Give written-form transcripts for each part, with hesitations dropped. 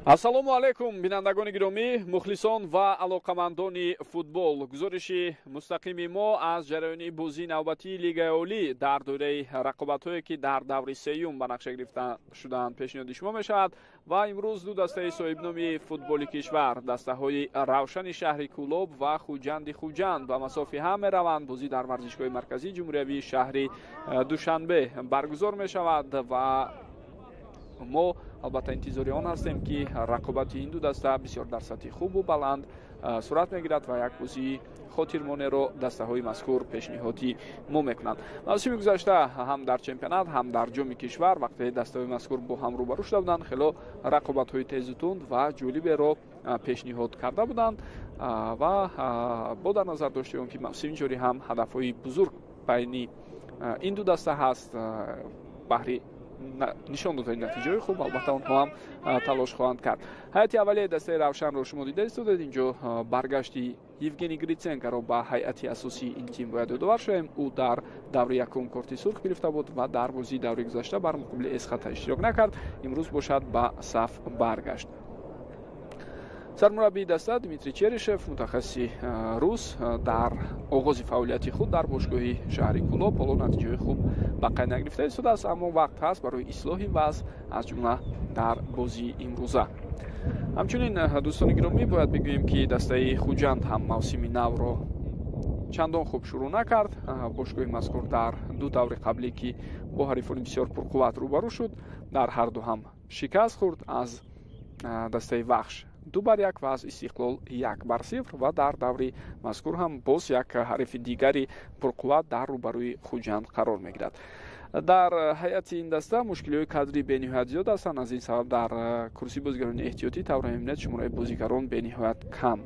ассалому алайкум бинандагони гиромӣ, мухлисон ва алоқамандони футбол. гузориши мустақими мо аз ҷараёни бозии навбатии Лигаи Олӣ дар доираи рақобатҳое ки дар даври сеюм ба нақша гирифта шуданд пешниҳоди шумо мешавад ва имрӯз ду дастаи соҳибноми футболи кишвар, дастаҳои Равшани шаҳри Кӯлоб ва Хуҷанди Хуҷанд ба масофи ҳам мераванд. бозӣ дар варзишгоҳи марказии ҷумҳуриявии шаҳри Душанбе баргузор мешавад ва мо албатта интизори он ҳастем ки рақобати ин ду даста бисёр дар сатҳи хубу баланд сурат мегирад ва як бозии хотирмонеро дастаҳои мазкур пешниҳоди мо мекунанд. мавсими гузашта ҳам дар чемпионат ҳам дар ҷоми кишвар вақте дастаҳои мазкур бо ҳам рӯбарӯ шуда буданд, хело рақобатҳои тезу тунд ва ҷолиберо пешниҳод карда буданд ва бо дар назар доштаи он ки мавсими ҷорӣ ҳам ҳадафҳои бузург байни ин ду даста ҳаст баҳри нишон додани натиҷаҳои хуб, албатта онҳо ҳам талош хоҳанд кард. ҳайати аввалияи дастаи Равшанро шумо дида истодед. инҷо баргашти Евгений Гриценкоро ба ҳайати асосии ин тим бояд ёдовар шавем. ӯ дар даври якум корти сурх гирифта буд ва дар бозии даври гузашта бар муқобили Эсхата иштирок накард. имрӯз бошад ба саф баргашт. сармураббии даста Дмитрий Черишев, мутахассиси рус, дар оғози фаъолияти худ дар бошгоҳи шаҳри Кӯлоб ҳоло натиҷаҳои хуб ба қайд нагирифта истодааст, аммо вақт ҳаст барои ислоҳи вазъ аз ҷумла дар бозии имрӯза. ҳамчунин дӯстони гиромӣ бояд бигӯем ки дастаи Хуҷанд ҳам мавсими навро чандон хуб шурӯъ накард. бошгоҳи мазкур дар ду даври қаблӣ ки бо ҳарифони бисёр пурқувват рӯбарӯ шуд, дар ҳарду ҳам шикаст хӯрд аз дастаи Вахш 2-1 ва аз Истиқлол 1-0 ва дар даври мазкур ҳам боз як ҳарифи дигари пурқувват дар рӯбарӯи Хуҷанд қарор мегирад. дар ҳайати ин даста мушкилиҳои кадри бениҳоят зиёд ҳастанд. аз ин сабаб дар курсии бозигарони эҳтиётӣ тавра мебинед шумораи бозигарон бениҳоят кам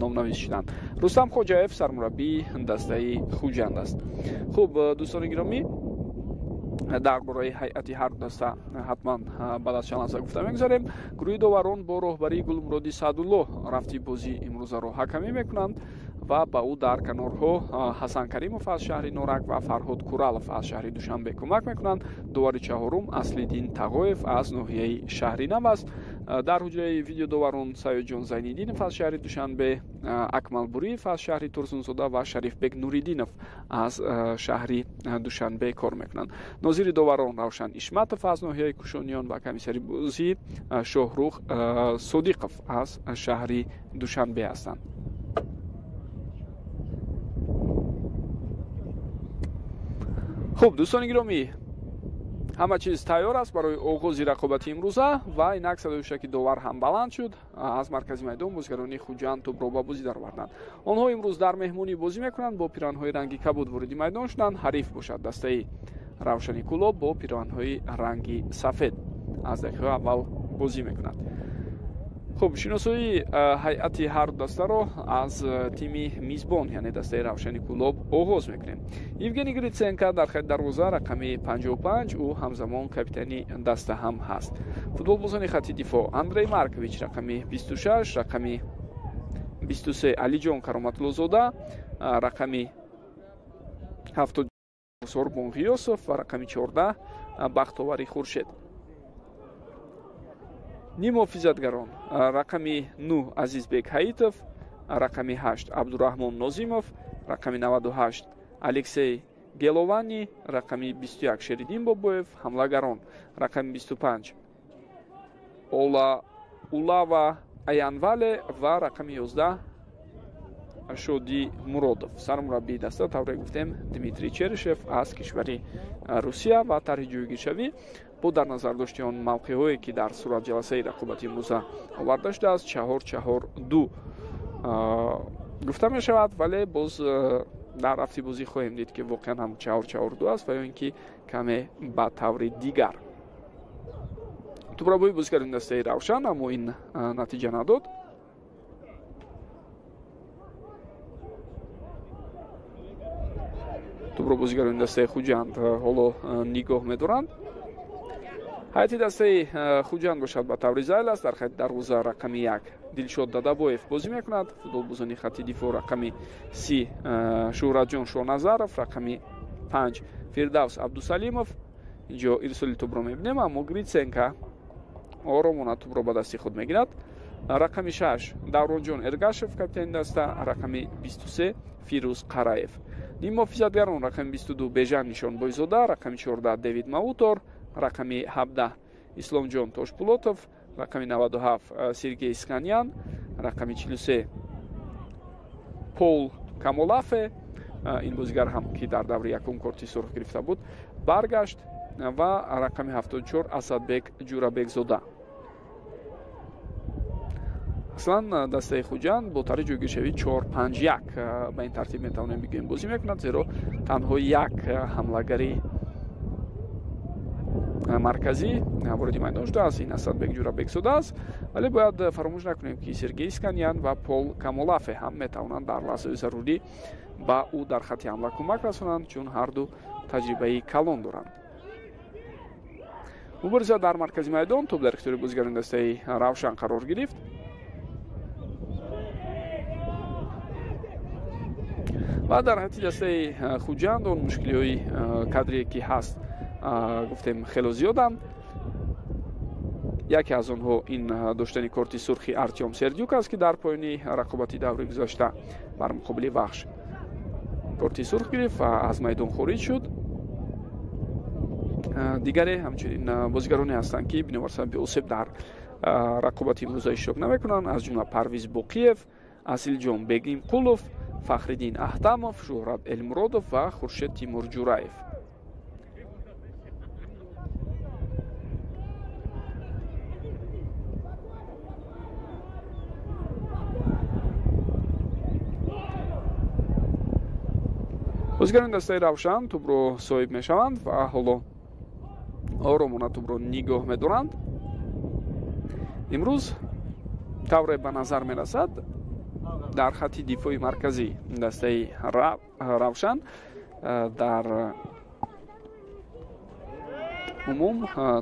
номнавис шуданд. Рустам Хоҷаев сармураббии дастаи Хуҷанд аст. хуб дӯстони гиромӣ, дар бораи ҳайати ҳар даста ҳатман баъд аз чанд лаҳза гуфта мегузарем. гурӯҳи доварон бо роҳбарии Гулмуроди Саъдулло рафти бозии имрӯзаро ҳакамӣ мекунанд ва ба ӯ дар канорҳо Ҳасан Каримов аз шаҳри Норак ва Фарҳод Куралов аз шаҳри Душанбе кӯмак мекунанд. дувари чаҳорум Аслиддин Тағоев аз ноҳияи шаҳри Нав аст. дар ҳуҷраи видеодоварон Саёдҷон Зайниддинов аз шаҳри Душанбе, Акмал Буриев аз шаҳри Турсунзода ва Шарифбек Нуриддинов аз шаҳри Душанбе кор мекунанд. нозири доварон Равшан Ишматов аз ноҳияи Кушониён ва комиссари бозӣ Шоҳрух Содиқов аз шаҳри Душанбе ҳастанд. хуб дӯстони гиромӣ, ҳама чиз тайёр аст барои оғози рақобати имрӯза ва инак садои шаки довар ҳам баланд шуд. аз маркази майдон бозигарони Хуҷанд тӯбро ба бозӣ дароварданд. онҳо имрӯз дар меҳмонӣ бозӣ мекунанд, бо пироҳанҳои ранги кабуд вориди майдон шуданд. ҳариф бошад дастаи Равшани Кӯлоб бо пироҳанҳои ранги сафед. аз дақиқаҳои аввал бозӣ мекунад. хуб шиносоии ҳайати ҳар дастаро аз тими мизбон, яъне дастаи Равшани Кӯлоб оғоз мекунем. Евгений Гриценко дар хати дарвоза рақами 55, ӯ ҳамзамон капитани даста ҳам ҳаст. футболбозони хати дифоъ Андрей Маркович рақами 26, рақами 23 Алиҷон Кароматуллозода, рақами 70 Сорбон Ғиёсов ва рақами 14 Бахтовари Хуршед. Нимуҳофизатгарон рақами 9 Азизбек Ҳаитов, рақами 8 Абдураҳмон Нозимов, рақами 98 Алексей Геловани, рақами 21 Шеридин Бобоев. Ҳамлагарон рақами 25 Улава Аянвале ва рақами 11 Шоди Муродов. Сармураббии даста тавре гуфтем Дмитрий Черешев аз кишвари Русия ва тарҳи ҷойгиршавӣ бо дар назар дошти он мавқеҳое ки дар суратҷаласаи рақобати имрӯза оварда шудааст 4-4-2 гуфта мешавад, вале боз дар рафти бозӣ хоҳем дид ки воқеан ҳам 4-4-2 аст ва ё ин ки каме ба таври дигар. Тӯбрабои бозигари дастаи Равшан аммо ин натиҷа надод. Тӯбро бозигарони дастаи Хуҷанд ҳоло нигоҳ медоранд. ҳайати дастаи Хуҷанд бошад ба таври зайл аст. Дар хати дарвоза рақами 1 Дилшод Дадабоев бозӣ мекунад. футболбозони хати дифоъ рақами 30 Шӯҳратҷон Шоназаров, рақами 5 Фирдавс Абдусалимов. инҷо ирсоли тӯбро мебинем, аммо Гритсенко оромона тӯбро ба дасти худ мегирад. рақами 6 Давронҷон Эргашев капитани даста, рақами 23 Фирӯз Қараев. нимуҳофизатгарон рақами 22 Бежан Нишонбойзода, рақами 14 Давид Маутор, рақами 17 Исломҷон Тошпулотов, рақами 97 Сергей Сканян, рақами 43 Пол Камолафе. ин бозигар ҳам ки дар даври якум корти сурх гирифта буд баргашт, ва рақами 74 Асадбек Ҷурабекзода. аслан дастаи Хуҷанд бо тарҳи ҷойгиршавӣ 4-5-1 ба ин тартиб метавонем бигӯем бозӣ мекунад, зеро танҳо як ҳамлагари марказӣ вориди майдон шудааст. ин Асадбек Ҷурабекзода аст, вале бояд фаромӯш накунем ки Сергей Сканян ва Пол Камолафе ҳам метавонанд дар лаҳзаи зарурӣ ба ӯ дар хати ҳамла кӯмак расонанд, чун ҳарду таҷрибаи калон доранд. мубориза дар маркази майдон тӯб дар ихтиёри бозигарони дастаи Равшан қарор гирифт. ва дар ҳайати дастаи Хуҷанд он мушкилиҳои кадрие ки ҳаст гуфтем хело зиёданд. яке аз онҳо ин доштани корти сурхи Артём Сердюк аст ки дар поёни рақобати даври гузашта бар муқобили Вахш корти сурх гирифт ва аз майдон хориҷ шуд. дигаре ҳамчунин бозигароне ҳастанд ки бинобар сабаби осеб дар рақобати имрӯза иштирок намекунанд, аз ҷумла Парвиз Боқиев, Асилҷон Бегимқулов, Фахриддин Аҳтамов, Шӯҳрат Элмуродов ва Хуршед Тимурҷураев. бозигарони дастаи Равшан тӯбро соҳиб мешаванд ва ҳоло оромона тӯбро нигоҳ медоранд. имрӯз тавре ба назар мерасад дар хати дифои марказӣ дастаи Равшан дар умум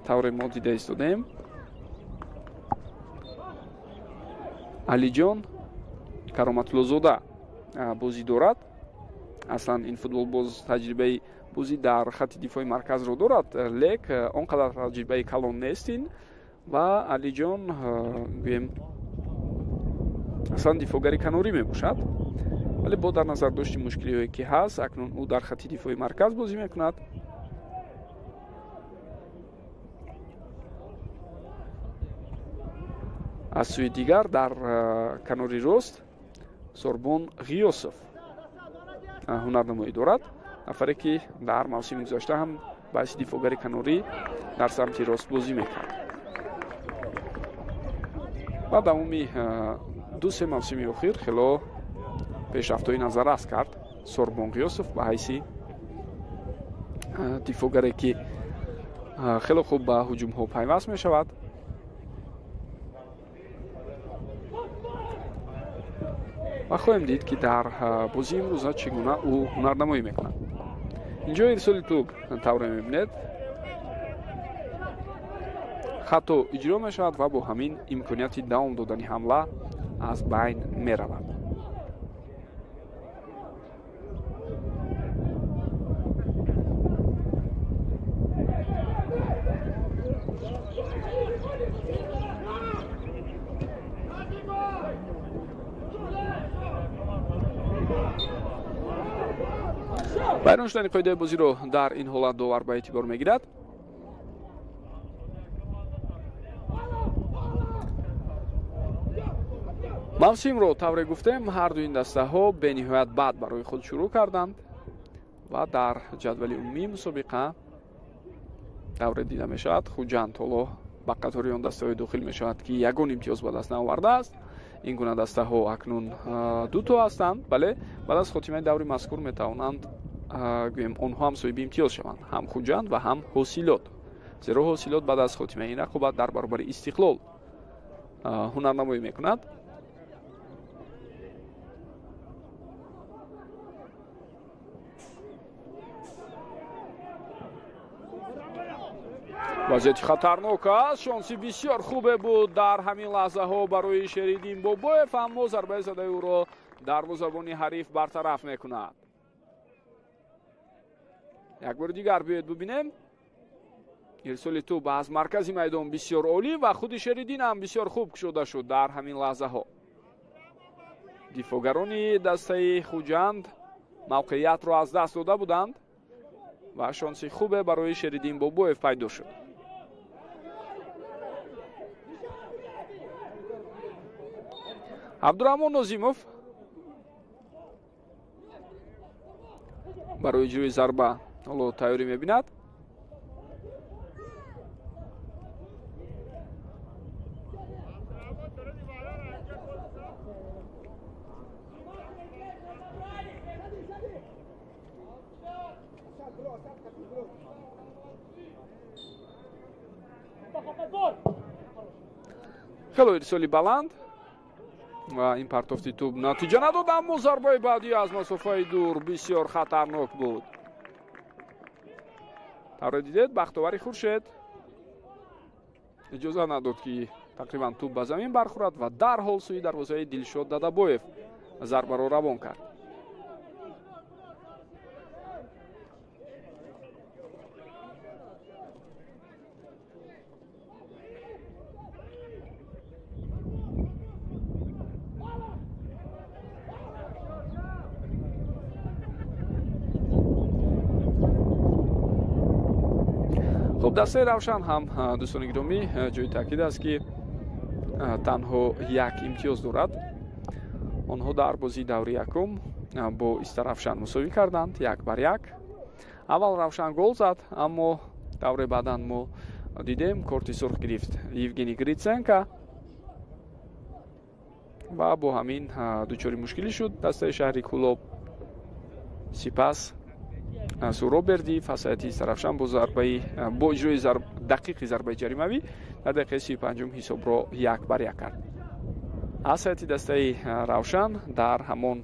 тавре мо дида истодем Алиҷон Кароматуллозода бозӣ дорад. аслан ин футболбоз таҷрибаи бозӣ дар хати дифои марказро дорад, лек он қадар таҷрибаи калон нестин ва Алиҷон гӯем аслан дифоъгари канорӣ мебошад, вале бо дар назар дошти мушкилиҳое ки ҳаст акнун ӯ дар хати дифои марказ бозӣ мекунад. аз сӯи дигар дар канори рост Сорбон Ғиёсов ҳунарнамоӣ дорад, нафаре ки дар мавсими гузашта ҳам баъси дифоъгари канорӣ дар самти рост бозӣ мекард. ва тамоми 2-3 мавсими охир хело пешрафтҳои назаррас кард Сорбон Ғиёсов ба ҳайси дифоъгаре ки хело хуб ба ҳуҷумҳо пайваст мешавад. ва хоҳем дид ки дар бозии имрӯза чӣ гуна ӯ ҳунарнамоӣ мекунад. инҷо ирсоли тӯб тавре мебинед хато иҷро мешавад ва бо ҳамин имконияти давом додани ҳамла аз байн меравад. байрон шудани қоидаи бозиро дар ин ҳолат довар ба эътибор мегирад. мавсимро тавре гуфтем, ҳар ду ин дастаҳо бениҳоят баъд барои худ шурӯъ карданд ва дар ҷадвали умумии мусобиқа тавре дида мешавад Хуҷанд ҳоло ба қатори он дастаҳои дохил мешавад ки ягон имтиёз ба даст наовардааст. ин гуна дастаҳо акнун дуто ҳастанд. бале баъд аз хотимаи даври мазкур метавонанд гӯем онҳо ҳам соҳиби имтиёз шаванд, ҳам Хуҷанд ва ҳам Ҳосилот. зеро Ҳосилот баъд аз хотимаи ин рақобат дар баробари Истиқлол ҳунарнамоӣ мекунад. вазъияти хатарнок аст. шонси бисёр хубе буд дар ҳамин лаҳзаҳо барои Шеридин Бобоев, аммо зарбаи задаи ӯро дарвозабони ҳариф бартараф мекунад. як бори дигар биёед бубинем. ирсоли тӯб аз маркази майдон бисёр олӣ ва худи Шеридин ҳам бисёр хуб кушода шуд дар ҳамин лаҳзаҳо. дифогарони дастаи Хуҷанд мавқеиятро аз даст дода буданд ва шонси хубе барои Шеридин Бобоев пайдо шуд. абдураҳмон Нозимов барои иҷрои зарба ҳоло тайёрӣ мебинад. хело ирсоли баланд ва ин партофти тӯб натиҷа надод, аммо зарбаи баъдӣ аз масофаи дур бисёр хатарнок буд. тавре дидед бахтовари Хуршед иҷоза надод ки тақрибан тӯб ба замин бархӯрад ва дарҳол сӯи дарвозаи Дилшод Дадабоев зарбаро равон кард. خب دسته равшан ҳам дӯстони гиромӣ ҷои таъкид аст ки танҳо як имтиёз дорад. онҳо дар бозии даври якум бо Иста Равшан мусовӣ карданд 1-1. аввал Равшан гол зад, аммо давре баъдан мо дидем корти сурх гирифт Евгений Гриценко ва бо ҳамин дучори мушкилӣ шуд дастаи шаҳри Кӯлоб. сипас Суроб Бердиев аз ҳайати Иста Равшан бо иҷрои дақиқи зарбаи ҷаримавӣ дар дақиқаи 35 ҳисобро 1-1 кард. аз ҳайати дастаи Равшан дар ҳамон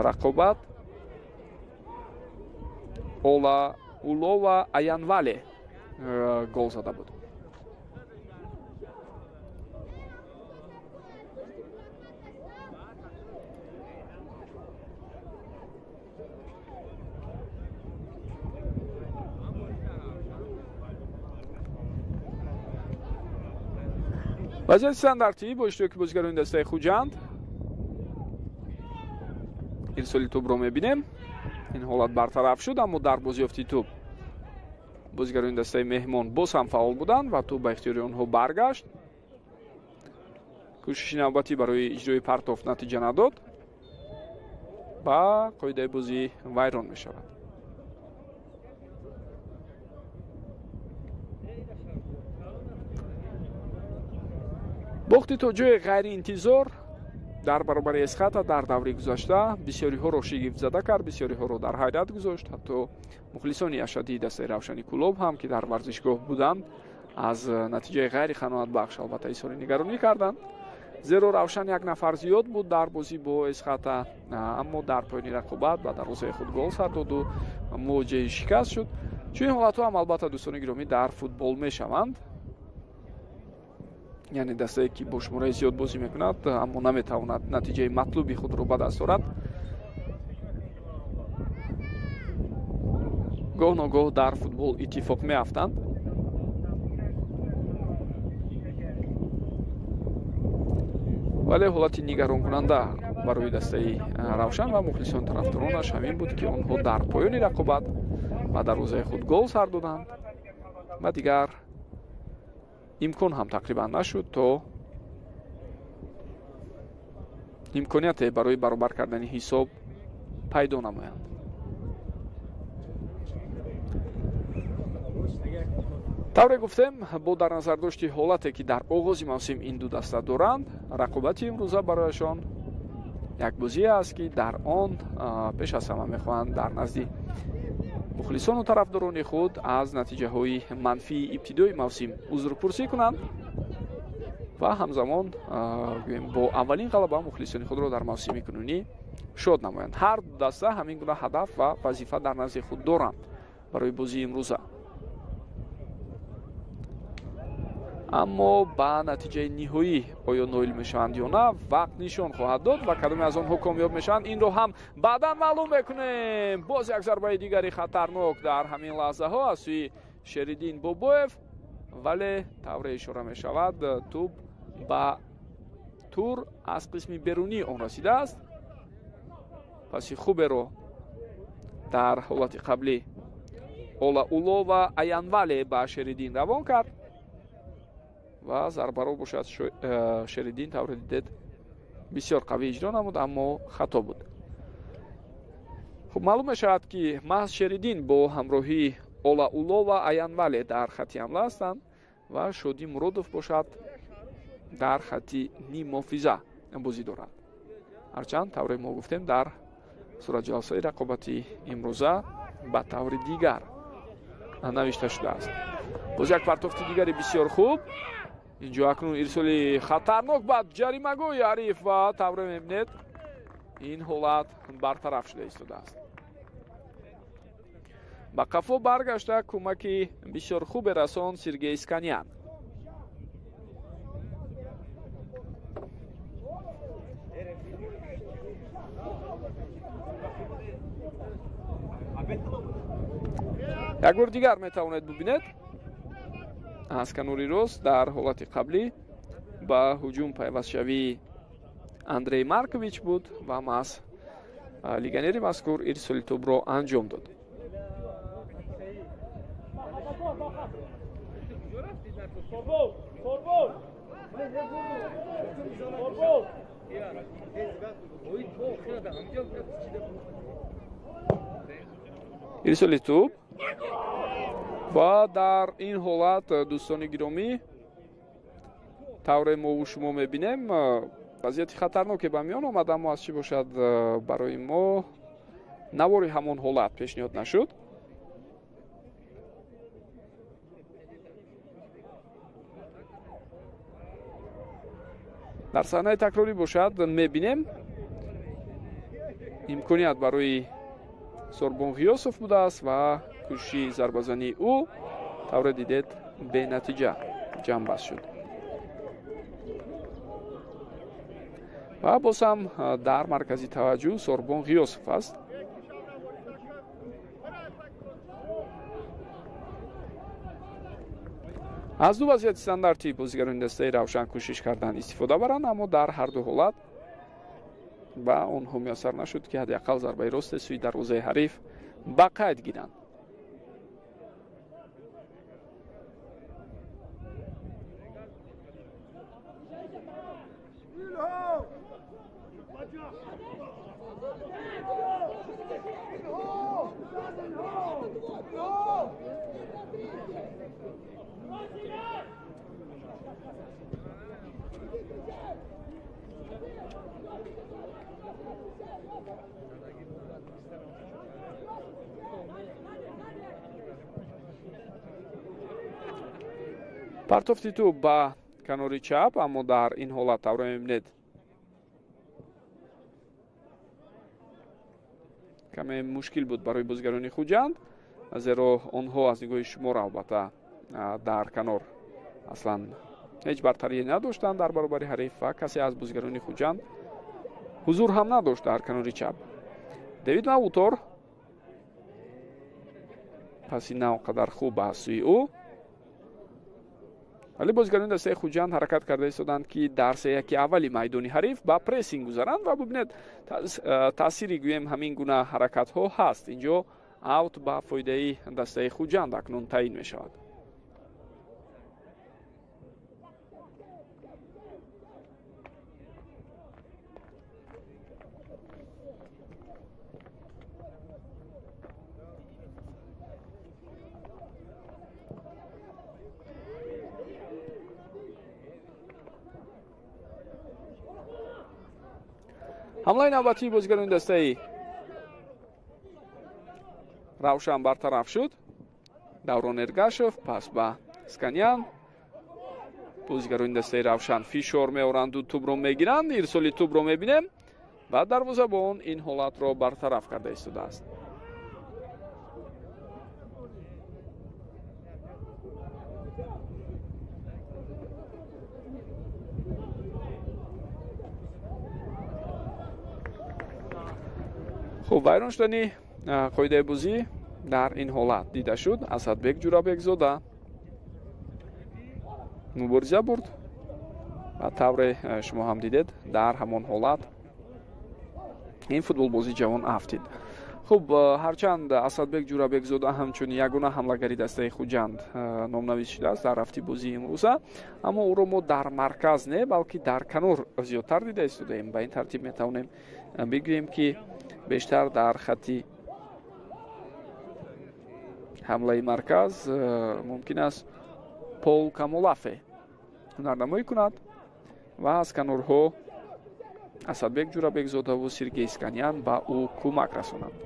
рақобат Улова Аянвале гол зада буд. вазъияти стандартӣ бо иштироки бозигарони дастаи Хуҷанд. ирсоли тӯбро мебинем. ин ҳолат бартараф шуд, аммо дар бозёфти тӯб бозигарони дастаи меҳмон боз ҳам фаъол буданд ва тӯб ба ихтиёри онҳо баргашт. кӯшиши навбатӣ барои иҷрои партоф натиҷа надод ва қоидаи бозӣ вайрон мешавад. бохти тоҷои ғайриинтизор дар баробари Эсхата дар даври гузашта бисёриҳоро шигифтзада кард, бисёриҳоро дар ҳайрат гузошт. ҳатто мухлисони ашадии дастаи Равшани Кӯлоб ҳам ки дар варзишгоҳ буданд аз натиҷаи ғайри қаноатбахш албатта изҳори нигаронӣ карданд. зеро Равшан як нафар зиёд буд дар бозӣ бо Эсхата, аммо дар поёни рақобат ба дарвозаи худ гол сар доду мувоҷиҳи шикаст шуд. чунин ҳолатҳо ҳам албатта дӯстони гиромӣ дар футбол мешаванд. яъне дастае ки бо шумораи зиёд бозӣ мекунад, аммо наметавонад натиҷаи матлуби худро ба даст орад. гоҳ ногоҳ дар футбол иттифоқ меафтанд. вале ҳолати нигаронкунанда барои дастаи Равшан ва мухлисон тарафдоронаш ҳамин буд ки онҳо дар поёни рақобат ва дар рӯзаи худ гол сар доданд ва дигар имкон ҳам тақрибан нашуд то имконияте барои баробар кардани ҳисоб пайдо намоянд. тавре гуфтем бо дар назардошти ҳолате ки дар оғози мавсим ин ду даста доранд, рақобати имрӯза барояшон як бозие аст ки дар он пеш аз ҳама мехоҳанд дар назди мухлисону тарафдорони худ аз натиҷаҳои манфии ибтидои мавсим узрпурсӣ кунанд ва ҳамзамон бо аввалин ғалаба мухлисони худро дар мавсими кунунӣ шод намоянд. Ҳар ду даста ҳамин гуна ҳадаф ва вазифа дар назди худ доранд барои бозии имрӯза. аммо ба натиҷаи ниҳоӣ оё ноил мешаванд ё на, вақт нишон хоҳад дод ва кадоме аз онҳо камёб мешаванд инро ҳам баъдан маълум мекунем. Боз як зарбаи дигари хатарнок дар ҳамин лаҳзаҳо аз сӯи Шеридин Бобоев, вале тавре ишора мешавад тӯб ба тур аз қисми берунӣ он расидааст. паси хуберо дар ҳолати қаблӣ Олауло ва Аянвале ба Шеридин равон кард ва зарбаро бошад Шеридин тавре дидед бисёр қавӣ иҷро намуд, аммо хато буд. хуб маълум мешавад ки маҳз Шеридин бо ҳамроҳии Олауло ва Аянвале дар хати ҳамла ҳастанд ва Шодӣ Муродов бошад дар хати ниммуҳофиза бозӣ дорад. ҳарчанд тавре мо гуфтем дар суратҷалсаи рақобати имрӯза ба таври дигар навишта шудааст. боз як партофти дигари бисёр хуб. инҷо акнун ирсоли хатарнок ба ҷаримагоҳи ҳариф ва тавре мебинед ин ҳолат бартараф шуда истодааст. ба қафо баргашта кӯмаки бисёр хубе расон Сергей Сканян. як бор дигар метавонед бубинед аз канори рост дар ҳолати қаблӣ ба ҳуҷум пайвастшавии Андрей Маркович буд ва маҳз легионери мазкур ирсоли тӯбро анҷом дод. ирсоли тӯб ва дар ин ҳолат дӯстони гиромӣ тавре мову шумо мебинем вазъияти хатарноке ба миён омад, аммо аз чӣ бошад барои мо навори ҳамон ҳолат пешниҳод нашуд. дар саҳнаи такрорӣ бошад мебинем имконият барои Сорбон Ғиёсов будааст ва кӯшиши зарбазании ӯ тавре дидед бенатиҷа ҷамъбаст шуд. ва боз ҳам дар маркази таваҷҷӯҳ Сорбон Ғиёсов аст. аз ду вазъияти стандарти бозигарони дастаи Равшан кӯшиш карданд истифода баранд, аммо дар ҳар ду ҳолат ба онҳо муяссар нашуд ки ҳадақал зарбаи росте сӯи дарвозаи ҳариф ба қайд гиранд. партофти тӯб ба канори чап, аммо дар ин ҳолат тавре мебинед каме мушкил буд барои бозигарони Хуҷанд, зеро онҳо аз нигоҳи шумор албатта дар канор аслан ҳеҷ бартарие надоштанд дар баробари ҳариф ва касе аз бозигарони Хуҷанд ҳузур ҳам надошт дар канори чап. Давид Мавутор паси нав қадар хуб аз сӯи ӯ ولی بازیکنان دسته خوجند حرکت کرده ایستادند که در سه اولی میدانی حریف با پرسینگ گذارند و ببینید تأثیری گویم همین گونه حرکت ها هست. اینجا اوت با فایده دسته خوجند اکنون تعیین می شود. حمله نوبتی بازیکنان دسته равшан бартараф шуд. Даврон Эргашев пас ба Сканян. Бозигарони дастаи равшан фишор меоранд, тӯбро мегиранд, ирсоли тӯбро мебинем ва дарвозабон ин ҳолатро бартараф карда истодааст. хуб, вайрон шудани қоидаи бозӣ дар ин ҳолат дида шуд. Асадбек Ҷурабекзода мубориза бурд ва тавре шумо ҳам дидед дар ҳамон ҳолат ин футболбози ҷавон афтид. хуб, ҳарчанд Асадбек Ҷурабекзода ҳамчун ягона ҳамлагари дастаи Хуҷанд номнавис шудааст дар рафти бозии имрӯза, аммо ӯро мо дар марказ не, балки дар канор зиёдтар дида истодаем. ба ин тартиб метавонем бигӯем ки бештар дар хатти ҳамлаи марказ мумкин аст Пол Камолафе ҳунарнамоӣ кунад ва аз канорҳо Асадбек Ҷурабекзодаву Сергей Сканян ба ӯ кӯмак расонанд.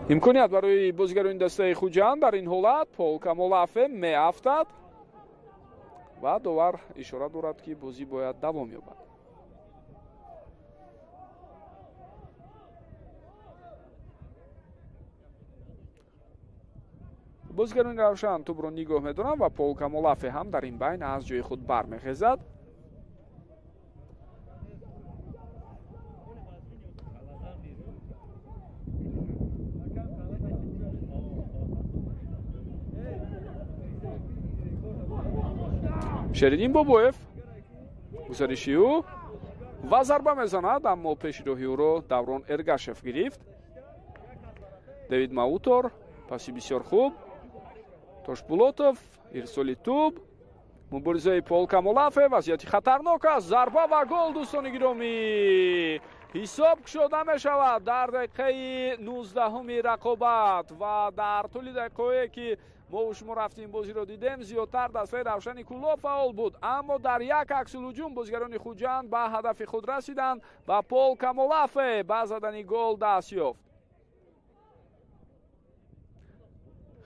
имконият барои бозигарони дастаи Хуҷанд дар ин ҳолат. Пол Камолафе меафтад ва довар ишора дорад ки бозӣ бояд давом ёбад. бозигарони равшан тӯбро нигоҳ медоранд ва Пол Камолафе ҳам дар ин байн аз ҷои худ бармехезад. Шеридин Бобоев гузариши ӯ ва зарба мезанад, аммо пешироҳи ӯро Даврон Эргашев гирифт. Давид Маутор паси бисёр хуб. Тошбулотов ирсоли тӯб. муборизаи Пол Камолафе, вазъияти хатарнок аст. Зарба ва гол, дӯстони гиромӣ. ҳисоб кушода мешавад дар дақиқаи 19 рақобат ва дар тӯли дақиқаҳое ки мо шумо рафтим бозиро дидем, зиёдтар дастаи равшани Кулло фаъол буд, аммо дар як аксулҳуҷум бозигарони Хуҷанд ба ҳадафи худ расиданд ва Пол Камолафе ба задани гол даст ёфт.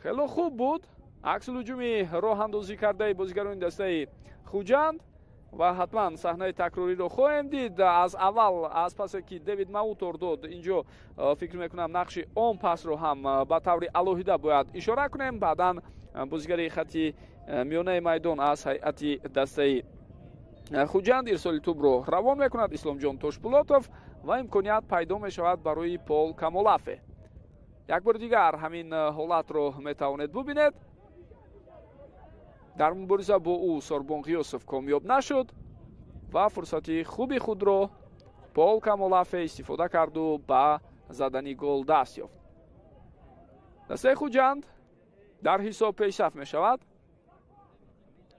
хело хуб буд аксулҳуҷуми роҳандозӣ кардаи бозигарони дастаи Хуҷанд ва ҳатман саҳнаи такрориро хоҳем дид. аз аввал аз пасе ки Давид Маутор дод, инҷо фикр мекунам нақши он пасро ҳам ба таври алоҳида бояд ишора кунем. баъдан бозигари хатти миёнаи майдон аз ҳайати дастаи Хуҷанд ирсоли тӯбро равон мекунад Исломҷон Тошпулотов ва имконият пайдо мешавад барои Пол Камолафе. як бори дигар ҳамин ҳолатро метавонед бубинед. дар мубориза бо ӯ Сорбон Ғиёсов комёб нашуд ва фурсати хуби худро Пол Камолафе истифода карду ба задани гол даст ёфт. дастаи Хуҷанд дар ҳисоб пешсаф мешавад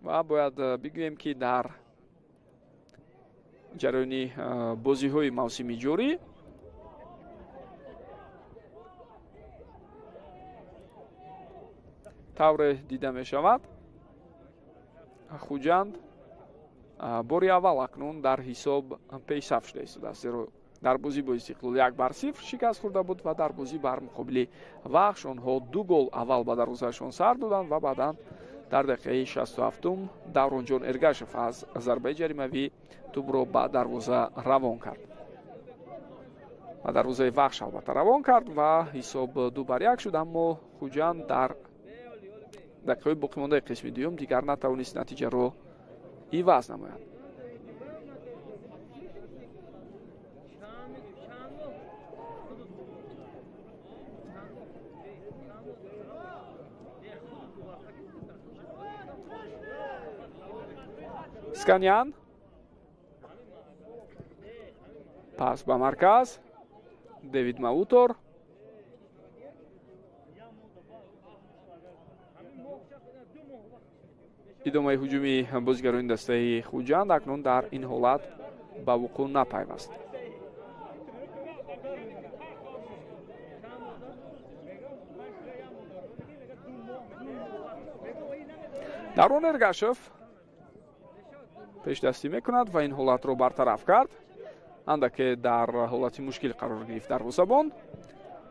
ва бояд бигӯем ки дар ҷараёни бозиҳои мавсими ҷорӣ тавре дида мешавад Хуҷанд бори аввал акнун дар ҳисоб пешсаф шуда истодааст, зеро дар бозӣ бо Истиқлол 1-0 шикаст хӯрда буд ва дар бозӣ бар муқобили Вахш онҳо 2 гол аввал ба дарвозаашон сар доданд ва баъдан дар дақиқаи 67 Давронҷон Эргашев аз зарбаи ҷаримавӣ тӯбро ба дарвоза равон кард. ба дарвозаи Вахш албатта равон кард ва ҳисоб 2-1 шуд, аммо Хуҷанд дар دقیقه باقی مانده قسم دوم دیگر نتوانست نتیجه رو عوض نماید. Сканян. Пас ба марказ. Девид Маутор. идомаи ҳуҷуми бозигарони дастаи Хуҷанд акнун дар ин ҳолат ба вуқӯъ напайваст. Дарон Эргашев пешдастӣ мекунад ва ин ҳолатро бартараф кард. андаке дар ҳолати мушкил қарор гирифт дарвозабон.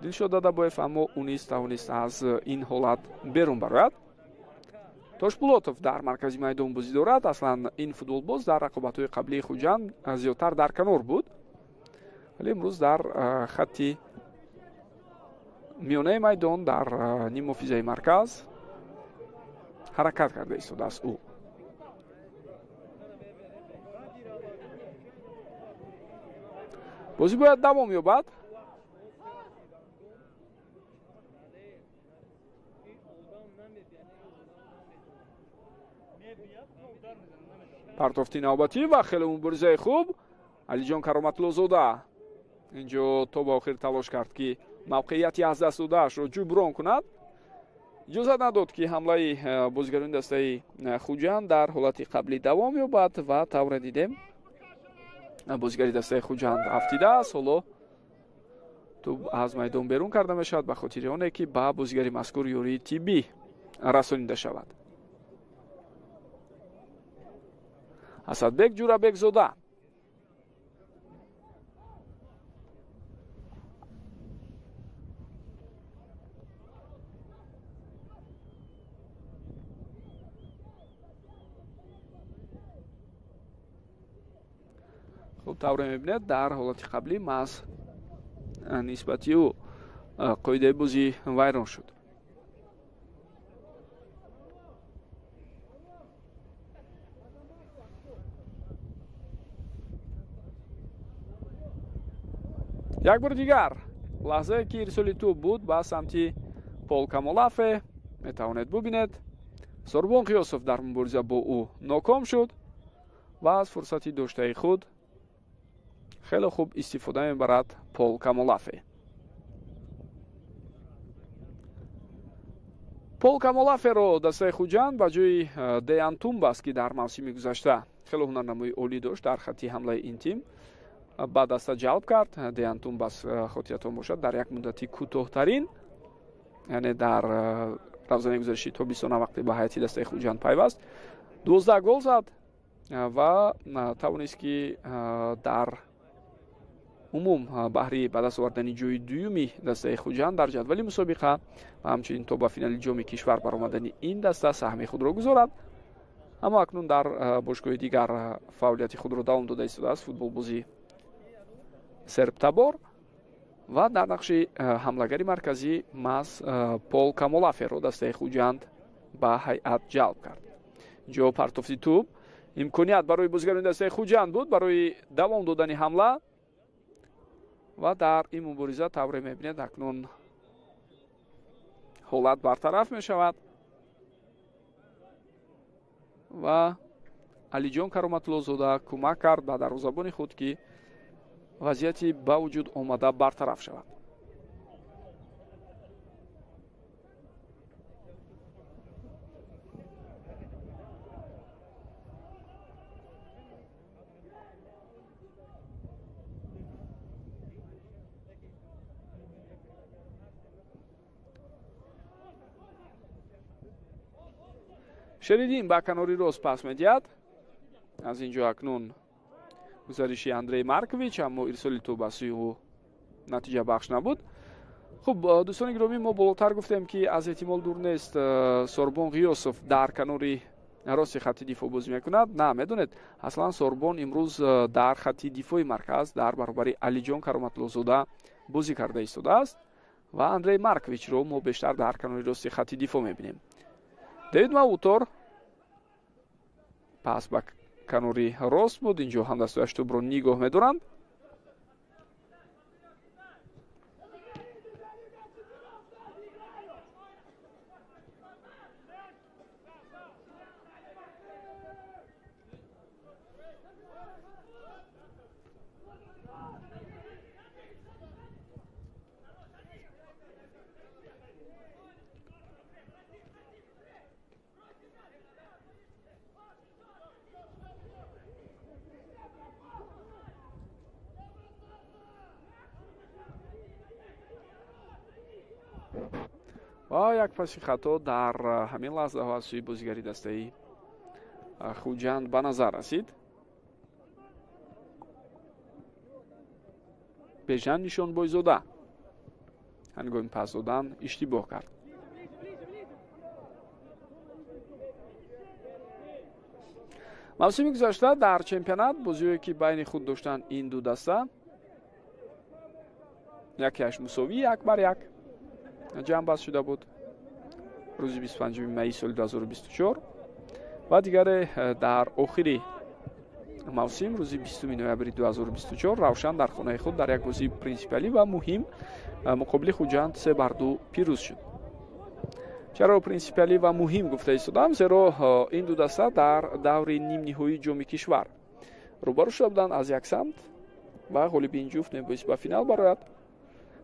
Дилшод Дадабоев аммо ӯ низ тавонист аз ин ҳолат берун барояд. Тошпулотов дар маркази майдон бозӣ дорад. Аслан ин футболбоз дар рақобатҳои қаблии Хуҷанд зиёдтар дар канор буд, вале имрӯз дар хатти миёнаи майдон дар ниммуҳофизаи марказ ҳаракат карда истодааст ӯ. бозӣ бояд давом ёбад. партофти навбатӣ ва хеле муборизаи хуб. Алиҷон Кароматуллозода инҷо то ба охир талош кард ки мавқеияти аз даст додаашро ҷуброн кунад. иҷозат надод ки ҳамлаи бозигарони дастаи Хуҷанд дар ҳолати қаблӣ давом ёбад ва тавре дидем бозигари дастаи Хуҷанд афтидааст. ҳоло тӯб аз майдон берун карда мешавад ба хотири оне ки ба бозигари мазкур ёрии тиббӣ расонида шавад. Асадбек Ҷурабекзода. хуб тавре мебинед дар ҳолати қаблӣ маҳз нисбати ӯ қоидаи бозӣ вайрон шуд. як бор дигар лаҳзае ки ирсоли тӯб буд ба самти Пол Камолафе метавонед бубинед. Сорбон Қиёсов дар мубориза бо ӯ ноком шуд ва аз фурсати доштаи худ хеле хуб истифода мебарад Пол Камолафе. Пол Камолаферо дастаи Хуҷанд ба ҷои Деян Тумбас ки дар мавсими гузашта хеле ҳунарнамои олӣ дошт дар хатти ҳамлаи ин тим ба даста ҷалб кард. Деян Тумбас хотиратон бошад дар як муддати кӯтоҳтарин, яъне дар равзанаи гузариши тобистона вақте ба ҳайати дастаи Хуҷанд пайваст 12 гол зад ва тавонист ки дар умум баҳри ба даст овардани ҷои дуюми дастаи Хуҷанд дар ҷадвали мусобиқа ва ҳамчунин то ба финали ҷоми кишвар баромадани ин даста саҳми худро гузорад. аммо акнун дар бошгоҳи дигар фаъолияти худро давом дода истодааст футболбози Серб Табор ва дар нақши ҳамлагари марказӣ маҳз Пол Камолаферо дастаи Хуҷанд ба ҳайат ҷалб кард. ҷо партофти тӯб имконият барои бозигарони дастаи Хуҷанд буд барои давом додани ҳамла ва дар ин мубориза тавре мебинед акнун ҳолат бартараф мешавад ва Алиҷон Кароматуллозода кӯмак кард ба дарвозабони худ ки вазъияти ба вуҷуд омада бартараф шавад. Шеридин ба канори рост пас медиҳад. аз инҷо акнун гузариши Андрей Маркович, аммо ирсоли тӯб аз сӯи ӯ натиҷа бахш набуд. хуб дӯстони гиромӣ, мо болотар гуфтем ки аз эҳтимол дур нест Сорбон Ғиёсов дар канори рости хатти дифоъ бозӣ мекунад. на, медонед аслан Сорбон имрӯз дар хатти дифоъи марказ дар баробари Алиҷон Кароматуллозода бозӣ карда истодааст ва Андрей Марковичро мо бештар дар канори рости хатти дифоъ мебинем. Девид Маутор пас ба канори рост буд. Инҷо ҳамдастҳояш тӯбро нигоҳ медоранд. ва як паси хато дар ҳамин лаҳзаҳо аз сӯи бозигари дастаи хуҷанд ба назар расид. бежан нишонбойзода ҳангоми пас додан иштибоҳ кард. мавсими гузашта дар чемпионат бозиҳое ки байни худ доштанд ин ду даста якеаш мусовӣ 1-1 ҷамъбаст шуда буд рӯзи 25 майи соли 2024 ва дигаре дар охири мавсим рӯзи 20 ноябри 2024 равшан дар хонаи худ дар як бозии принсипиалӣ ва муҳим муқобили хуҷанд 3-2 пирӯз шуд. чаро принсипиалӣ ва муҳим гуфта истодам? зеро ин ду даста дар даври нимниҳоии ҷоми кишвар рӯбарӯ шуда буданд аз як самт ва ғолиби ин ҷуфт мебоист ба финал барояд.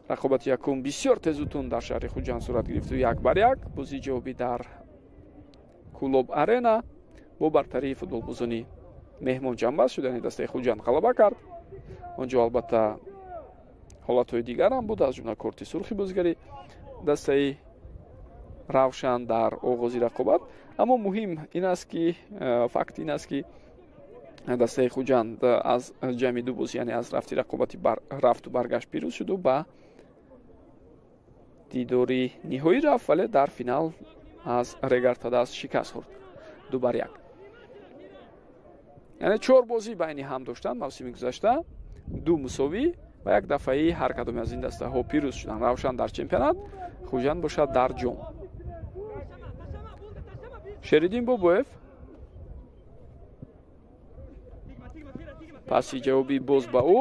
рақобати якум бисёр тезу тун дар шаҳри хуҷанд сурат гирифту 1-1 бозии ҷавобӣ дар кулоб арена бо бартарии футболбозони меҳмон ҷамъбаст шудани дастаи хуҷанд ғалаба кард. онҷо албатта ҳолатҳои дигар ҳам буд, аз ҷумла корти сурхи бозигари дастаи равшан дар оғози рақобат. аммо муҳим ин аст ки факт ин аст ки дастаи хуҷанд аз ҷамъи ду бозӣ яъне аз рафти рақобати рафту баргашт пирӯз шуду ба дидори ниҳоӣ рафт, вале дар финал аз регартадаст шикаст хӯрд 2-1. яъне 4 бозӣ байни ҳам доштанд мавсими гузашта, 2 мусовӣ ва як дафъаи ҳар кадоме аз ин дастаҳо пирӯз шуданд. равшан дар чемпионат, хуҷанд бошад дар ҷом. шеридин бобоев паси ҷавобӣ боз ба ӯ.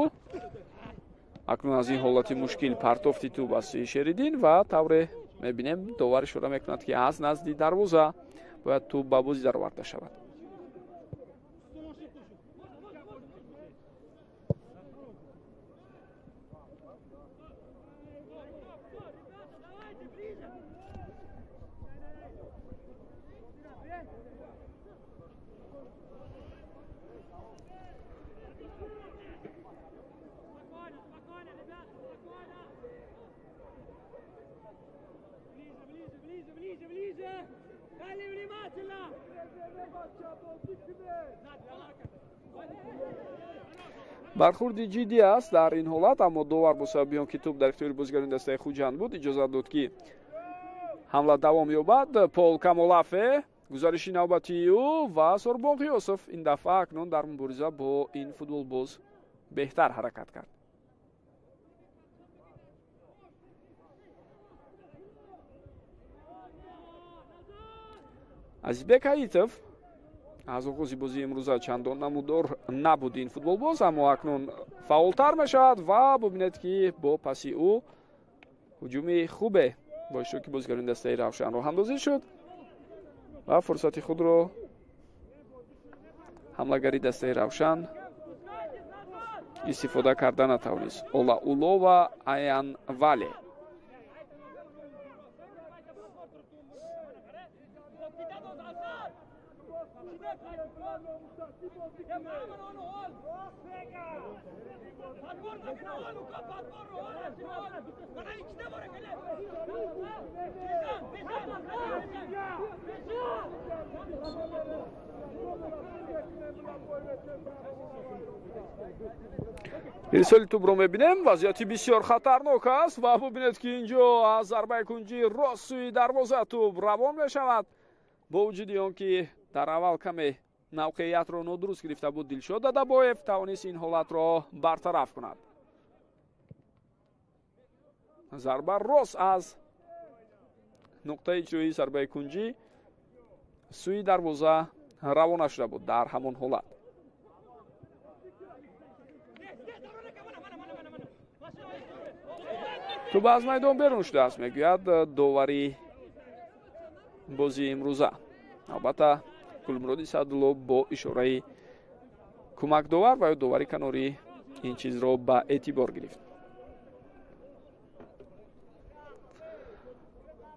акнун аз ин ҳолати мушкил партофти ту ба сӯи шеридин ва тавре мебинем довар ишора мекунад ки аз назди дарвоза бояд ту ба бозӣ дароварда шавад. бархурди ҷиддӣ аст дар ин ҳолат, аммо довар бо сабаби он ки туп дар ихтиёри бозигарони дастаи хуҷанд буд иҷозат дод ки ҳамла давом ёбад. Пол Камолафе гузариши навбатии ӯ ва Сорбон Ғиёсов ин дафъа акнун дар мубориза бо ин футболбоз беҳтар ҳаракат кард. Азизбек Аитов аз оғози бозии имрӯза чандон намудор набуд ин футболбоз, аммо акнун фаъолтар мешавад ва бубинед ки бо паси ӯ ҳуҷуми хубе бо иштироки бозигарони дастаи равшан роҳандозӣ шуд ва фурсати худро ҳамлагари дастаи равшан истифода карда натавонист. Ола Улова Аян Вале ирсоли тӯбро мебинем. вазъияти бисёр хатарнок аст ва бубинед ки инҷо аз зарбаи кунҷи рост сӯи дарвоза тӯб равон мешавад. бо вуҷуди он ки дар аввал каме навқеиятро нодуруст гирифта буд, Дилшод Дадабоев тавонист ин ҳолатро бартараф кунад. зарба рост аз нуқтаи иҷроии зарбаи кунҷӣ سوی دروازه روانه شده بود. در همان حالت توپ از میدان بیرون شده است، میگوید داوری بازی امروزه. البته گلمراد سعدالله با اشاره کمک داور و داوری کناری این چیز را به اعتبار گرفت.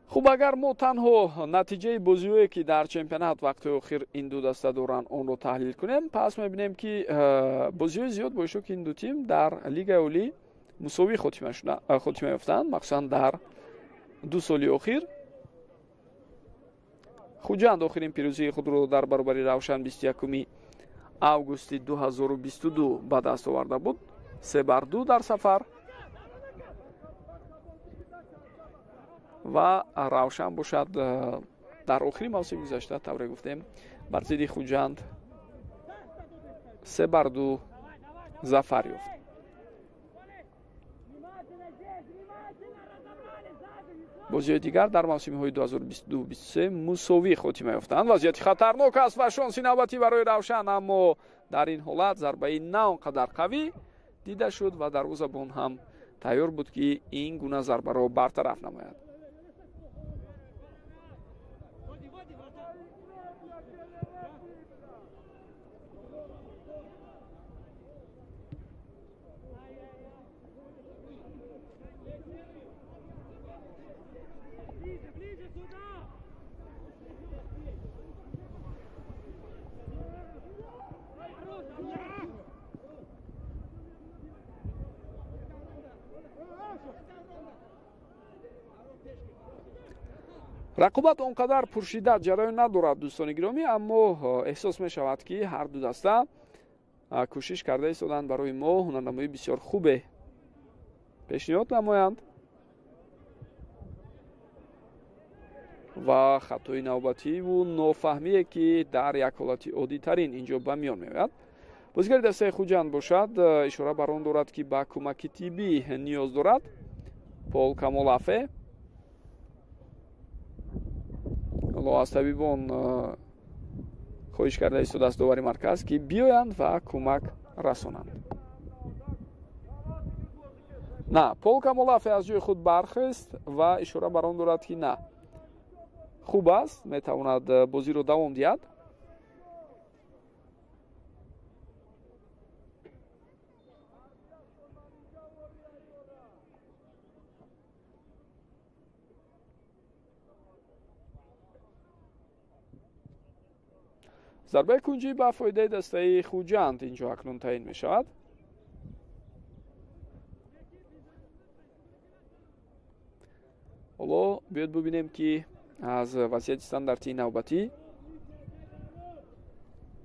خب اگر ما تنها نتیجه بازی‌هایی که در چمپیونات وقت اخیر این دو دسته دارن اون رو تحلیل کنیم، پس می‌بینیم که بازی‌های زیاد باشه که این دو تیم در لیگ اولی مساوی خاتمه یافتند. مخصوصا در 2 سال اخیر خوجند آخرین پیروزی خود را در برابر روشن 21 август 2022 به دست آورده بود، 3-2 در سفر. و روشن باشد در آخرین موسم گذشته طوری گفتیم بر ضد خوجند 3-2 ظفر یافت. بازی دیگر در موسم‌های 2022-23 مساوی خاتمه یافتند. وضعیت خطرناک است و شانسی نوبتی برای روشن، اما در این حالت ضربه نه آنقدر قوی دیده شد و دروازه‌بان هم تیار بود که این گونه ضربه را برطرف نماید. رقابت اونقدر پرشدت جریان ندارد دوستان گرامی، اما احساس می شود که هر دو دسته کوشش کرده ایستادند برای ما هنرنمایی بسیار خوبه پیشنهاد نمایند و خطای نوبتی و نافهمی که در یک حالت عادی ترین اینجا به میان میآید. بازیگر دسته خوجند باشد اشاره بر آن دارد که با کمک طبی نیاز دارد. پول کامولافه از طبیبان خواهش کرده است دست داوری مرکز که بیایند و کمک رسانند. نه، پول کامولافه از جای خود برخاست و اشاره بر آن دارد که نه، خوب است، میتواند بازی رو دوام دهد. ضربه کنجی به فایده دسته خوجند اینجا اکنون تعیین می شود. حالا بیاید ببینیم که از وضعیت استانداردی نوبتی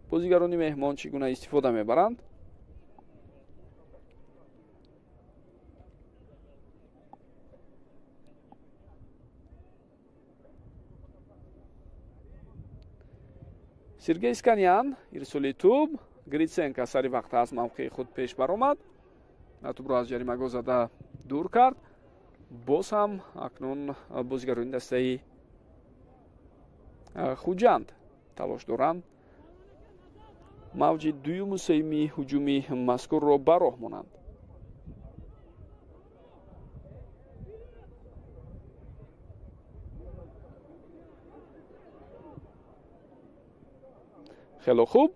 بازیگران مهمان چگونه استفاده میبرند. سرگئی сканян ирсоли тӯб, Гритсенко сари вақт аз мавқеи худ пеш баромад, тӯбро аз ҷаримагоҳ зада дур кард. боз ҳам акнун бозигарони дастаи хуҷанд талош доранд мавҷи дуюму сеюми ҳуҷуми мазкурро ба роҳ монанд. خیلی خوب،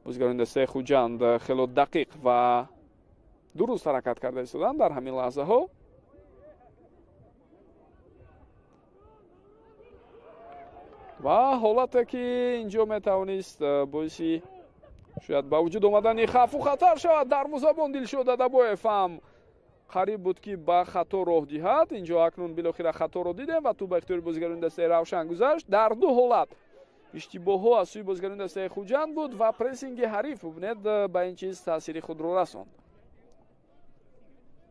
بازیگران دسته خوجند خیلی دقیق و درست حرکت کرده ایستادند در همین لحظه ها. و حالتی که اینجا میتوانست باعثی شاید با وجود آمدن خوف و خطر شود. دروازه‌بان دلشاد ادبایف هم قریب بود که با خطا راه دهد. اینجا اکنون بالاخره خطا را دیدیم و تو به اختیار بازیگران دسته روشن گذشت. در دو حالت اشتباه‌ها از سوی بازیگران دسته خوجند بود و پرسینگ حریف ببینید به این چیز تاثیر خود را رساند.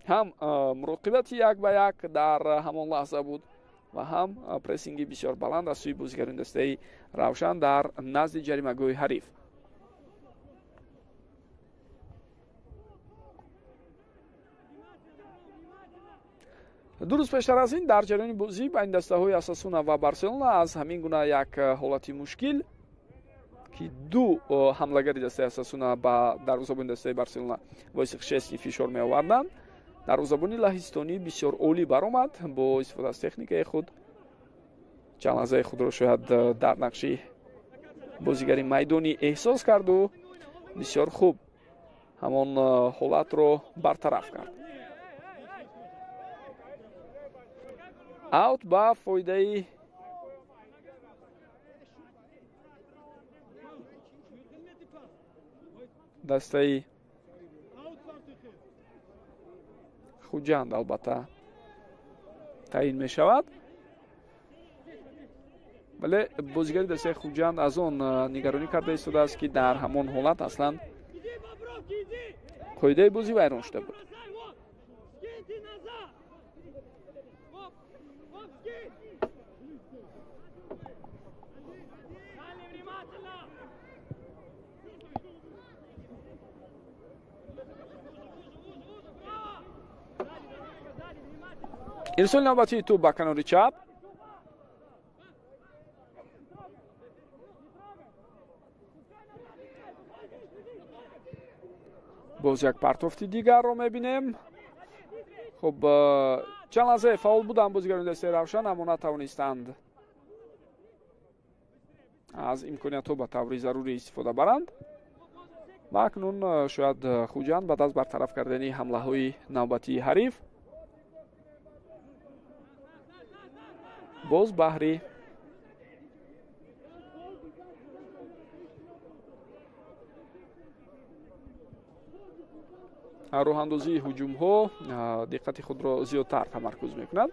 هم مراقبت یک به یک در همان لحظه بود و هم پرسینگ بسیار بلند از سوی بازیگران دسته روشن در نزد جریمه‌گاه حریف. ду рӯз пештар аз ин дар ҷараёни бозӣ байни дастаҳои Осасуна ва Барселона аз ҳамин гуна як ҳолати мушкил ки ду ҳамлагари дастаи Осасуна ба дарвозабони дастаи Барселона боиси шестни фишор меоварданд. дарвозабони лаҳистонӣ бисёр олӣ баромад бо истифода аз техникаи худ. чанд лаҳзаи худро шояд дар нақши бозигари майдонӣ эҳсос карду бисёр хуб ҳамон ҳолатро бартараф кард. аут ба фоидаи дастаи хуҷанд албатта таъин мешавад. вале бозигари дастаи хуҷанд аз он нигаронӣ карда истодааст ки дар ҳамон ҳолат аслан қоидаи бозӣ вайрон шуда буд. ирсоли навбатии тӯб ба канори чап. боз як партофти дигарро мебинем. хуб чанд лаҳзае фаъол буданд бозигарони дастаи равшан, аммо натавонистанд аз имкониятҳо ба таври зарурӣ истифода баранд. ва акнун шояд хуҷанд баъд аз бартараф кардани ҳамлаҳои навбатии ҳариф боз баҳри роҳандозии ҳуҷумҳо диққати худро зиёдтар тамаркуз мекунад.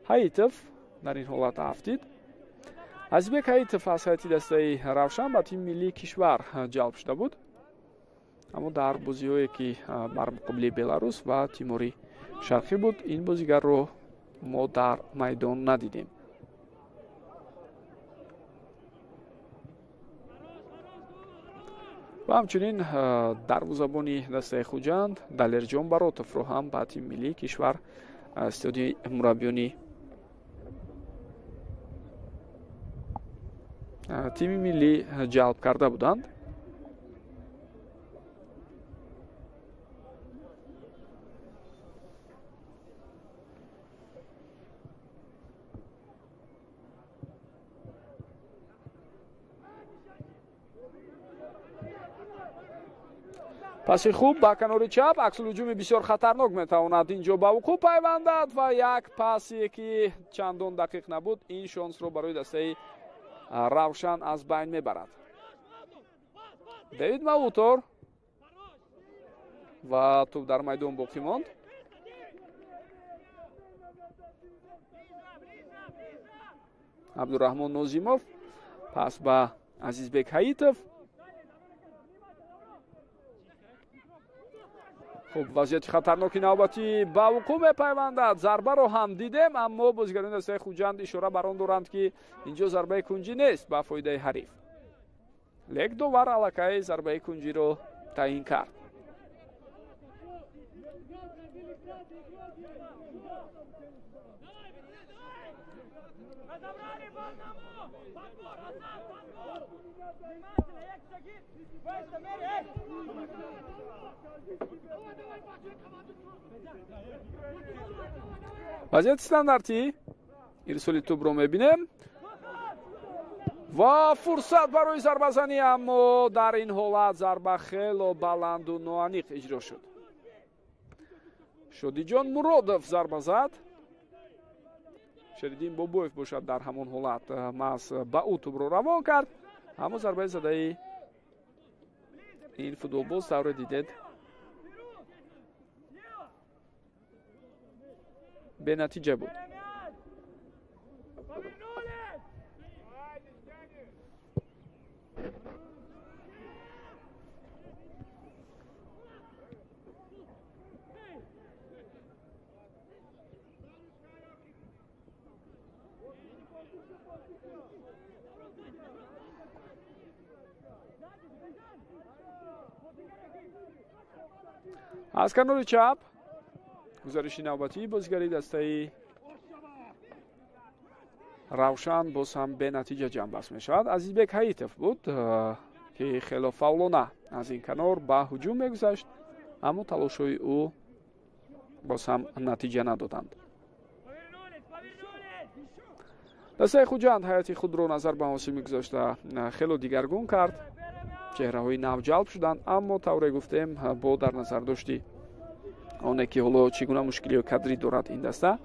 ҳаитов дар ин ҳолат афтид. азизбек ҳаитов аз ҳайати дастаи равшан ба тими миллии кишвар ҷалб шуда буд, аммо дар бозиҳое ки бар муқобили беларус ва тимори шарқӣ буд ин бозигарро мо дар майдон надидем. ва ҳамчунин дарвозабони дастаи хуҷанд далерҷон баротовро ҳам ба тими миллии кишвар студияи мураббиёни тими миллӣ ҷалб карда буданд. паси хуб ба канори чап, аксулҳуҷуми бисёр хатарнок метавонад инҷо ба вуқӯъ пайвандад ва як пасе ки чандон дақиқ набуд ин шонсро барои дастаи равшан аз байн мебарад. Дэвид Мавутор ва тӯб дар майдон боқӣ монд. Абдураҳмон Нозимов пас ба Азизбек Ҳаитов. хуб вазъияти хатарноки навбатӣ ба вуқӯъ мепайвандад. зарбаро ҳам дидем, аммо бозигарони дастаи хуҷанд ишора бар он доранд ки инҷо зарбаи кунҷӣ нест ба фоидаи ҳариф. лек довар аллакай зарбаи кунҷиро таъин кард. вазъияти стандартӣ ирсоли тӯбро мебинем ва фурсат барои зарбазанӣ, аммо дар ин ҳолат зарба хело баланду ноаниқ иҷро шуд. Шодиҷон Муродов зарба зад. Шеридин Бобоев бошад дар ҳамон ҳолат маҳз ба ӯ тӯбро равон кард, аммо зарбаи задаи ин футболбоз тавре дидед бенатиҷа буд. аз канори чап гузариши навбатии бозигари дастаи равшан боз ҳам бенатиҷа ҷамъбаст мешавад. Азизбек Ҳаитов буд ки хелофавлона аз ин канор ба ҳуҷум мегузашт, аммо талошҳои ӯ боз ҳам натиҷа надоданд. дастаи Хуҷанд ҳаёти худро назар ба мавсими гузашта хело дигаргун кард. чеҳраҳои нав ҷалб шуданд, аммо тавре гуфтем бо дар назар дошти оне ки ҳоло чӣ гуна мушкилиҳои кадрӣ дорад ин даста,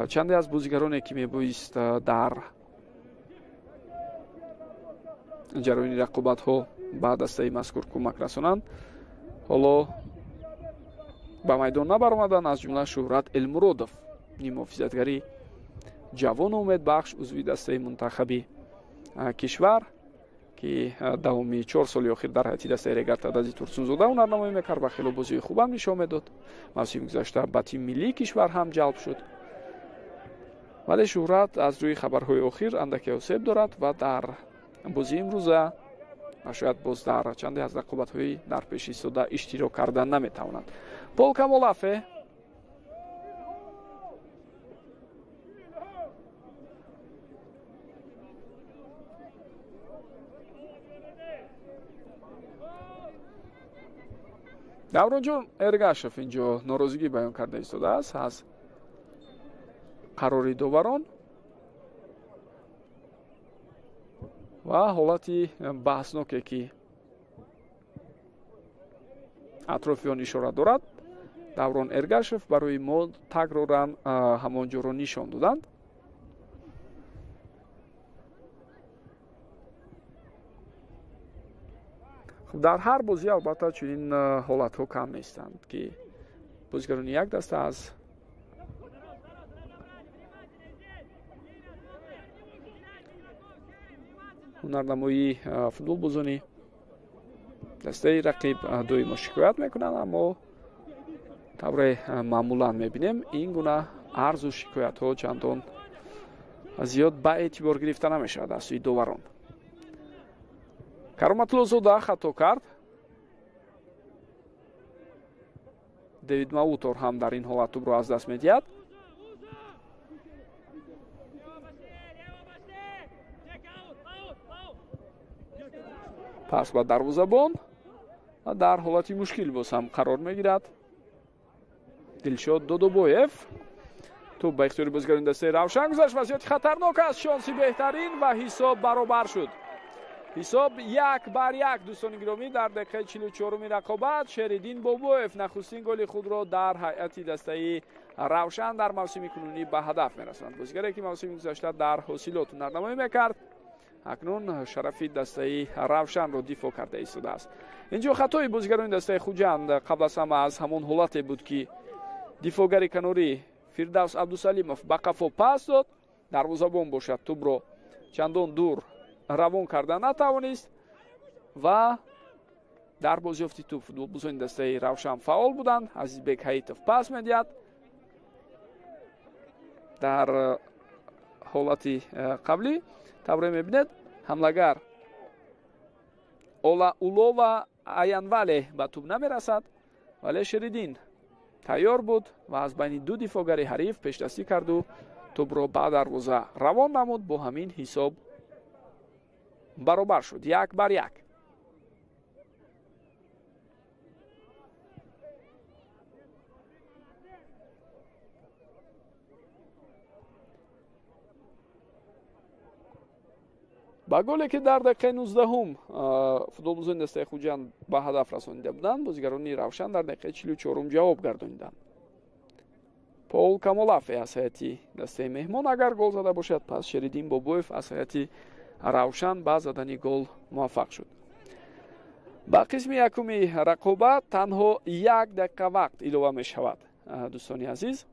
чанде аз бозигароне ки мебоист дар ҷароини рақобатҳо ба дастаи мазкур кӯмак расонанд, ҳоло ба майдон набаромаданд. аз ҷумла Шӯҳрат Элмуродов, нимуҳофизатгари ҷавону умедбахш, узви дастаи мунтахаби кишвар ки давоми 4 соли охир дар ҳайати дастаи регартадази Турсунзода ҳунарнамоӣ мекард ва хело бозии хубам нишон медод. мавсими гузашта ба тими миллии кишвар ҳам ҷалб шуд. вале Шӯҳрат аз рӯи хабарҳои охир андаке осеб дорад ва дар бозии имрӯза шояд боз дар чанде аз рақобатҳои дар пеш истода иштирок кардан наметавонад. Пол Камолафе Давронҷон Эргашев инҷо норозигӣ баён карда истодааст аз қарори доварон ва ҳолати баҳсноке ки атрофи он ишора дорад. Даврон Эргашев барои мо такроран ҳамон ҷоро нишон доданд. дар ҳар бозӣ албатта чунин ҳолатҳо кам нестанд ки бозигарони як даста аз ҳунарнамоии футболбозони дастаи рақиб доимо шикоят мекунанд, аммо тавре маъмулан мебинем ин гуна арзу шикоятҳо чандон зиёд ба эътибор гирифта намешавад аз сӯи доварон. Кароматуллозода хато кард. Девид Маутор ҳам дар ин ҳолат тӯбро аз даст медиҳад. пас ба дарвозабон ва дар ҳолати мушкил боз ҳам қарор мегирад Дилшод Додобоев. тӯб ба ихтиёри бозигарони дастаи Равшан гузашт. вазъияти хатарнок аст, шонси беҳтарин ва ҳисоб баробар шуд. ҳисоб 1-1. дӯстони гиромӣ, дар дақиқаи 44-уми рақобат Шеридин Бобоев нахустин голи худро дар ҳайати дастаи Равшан дар мавсими кунунӣ ба ҳадаф мерасонад. бозигаре ки мавсими гузашта дар ҳосилот ҳунарнамоӣ мекард, акнун шарафи дастаи Равшанро дифоъ карда истодааст. инҷо хатои бозигарони дастаи Хуҷанд қабл аз ҳама аз ҳамон ҳолате буд ки дифоъгари канорӣ Фирдавс Абдусалимов ба қафо пас дод. дарвозабон бошад тӯбро чандон дур равон карда натавонист ва дар бозёфти тӯб футболбозони дастаи Равшан фаъол буданд. Азизбек Ҳаитов пас медиҳад. дар ҳолати қаблӣ тавре мебинед ҳамлагар Улова Аянвале ба тӯб намерасад, вале Шеридин тайёр буд ва аз байни ду дифоъгари ҳариф пешдастӣ карду тӯбро ба дарвоза равон намуд. бо ҳамин ҳисоб баробар шуд 1-1. ба голе ки дар дақиқаи 19-ум футболбозони дастаи Хуҷанд ба ҳадаф расонида буданд, бозигарони Равшан дар дақиқаи 44-ум ҷавоб гардониданд. Пол Камолафе аз ҳайати дастаи меҳмон агар гол зада бошад, пас Шеридин Бобоев аз ҳайати Равшан ба задани гол муваффақ шуд. ба қисми якуми рақобат танҳо 1 дақиқа вақт илова мешавад. дӯстони азиз,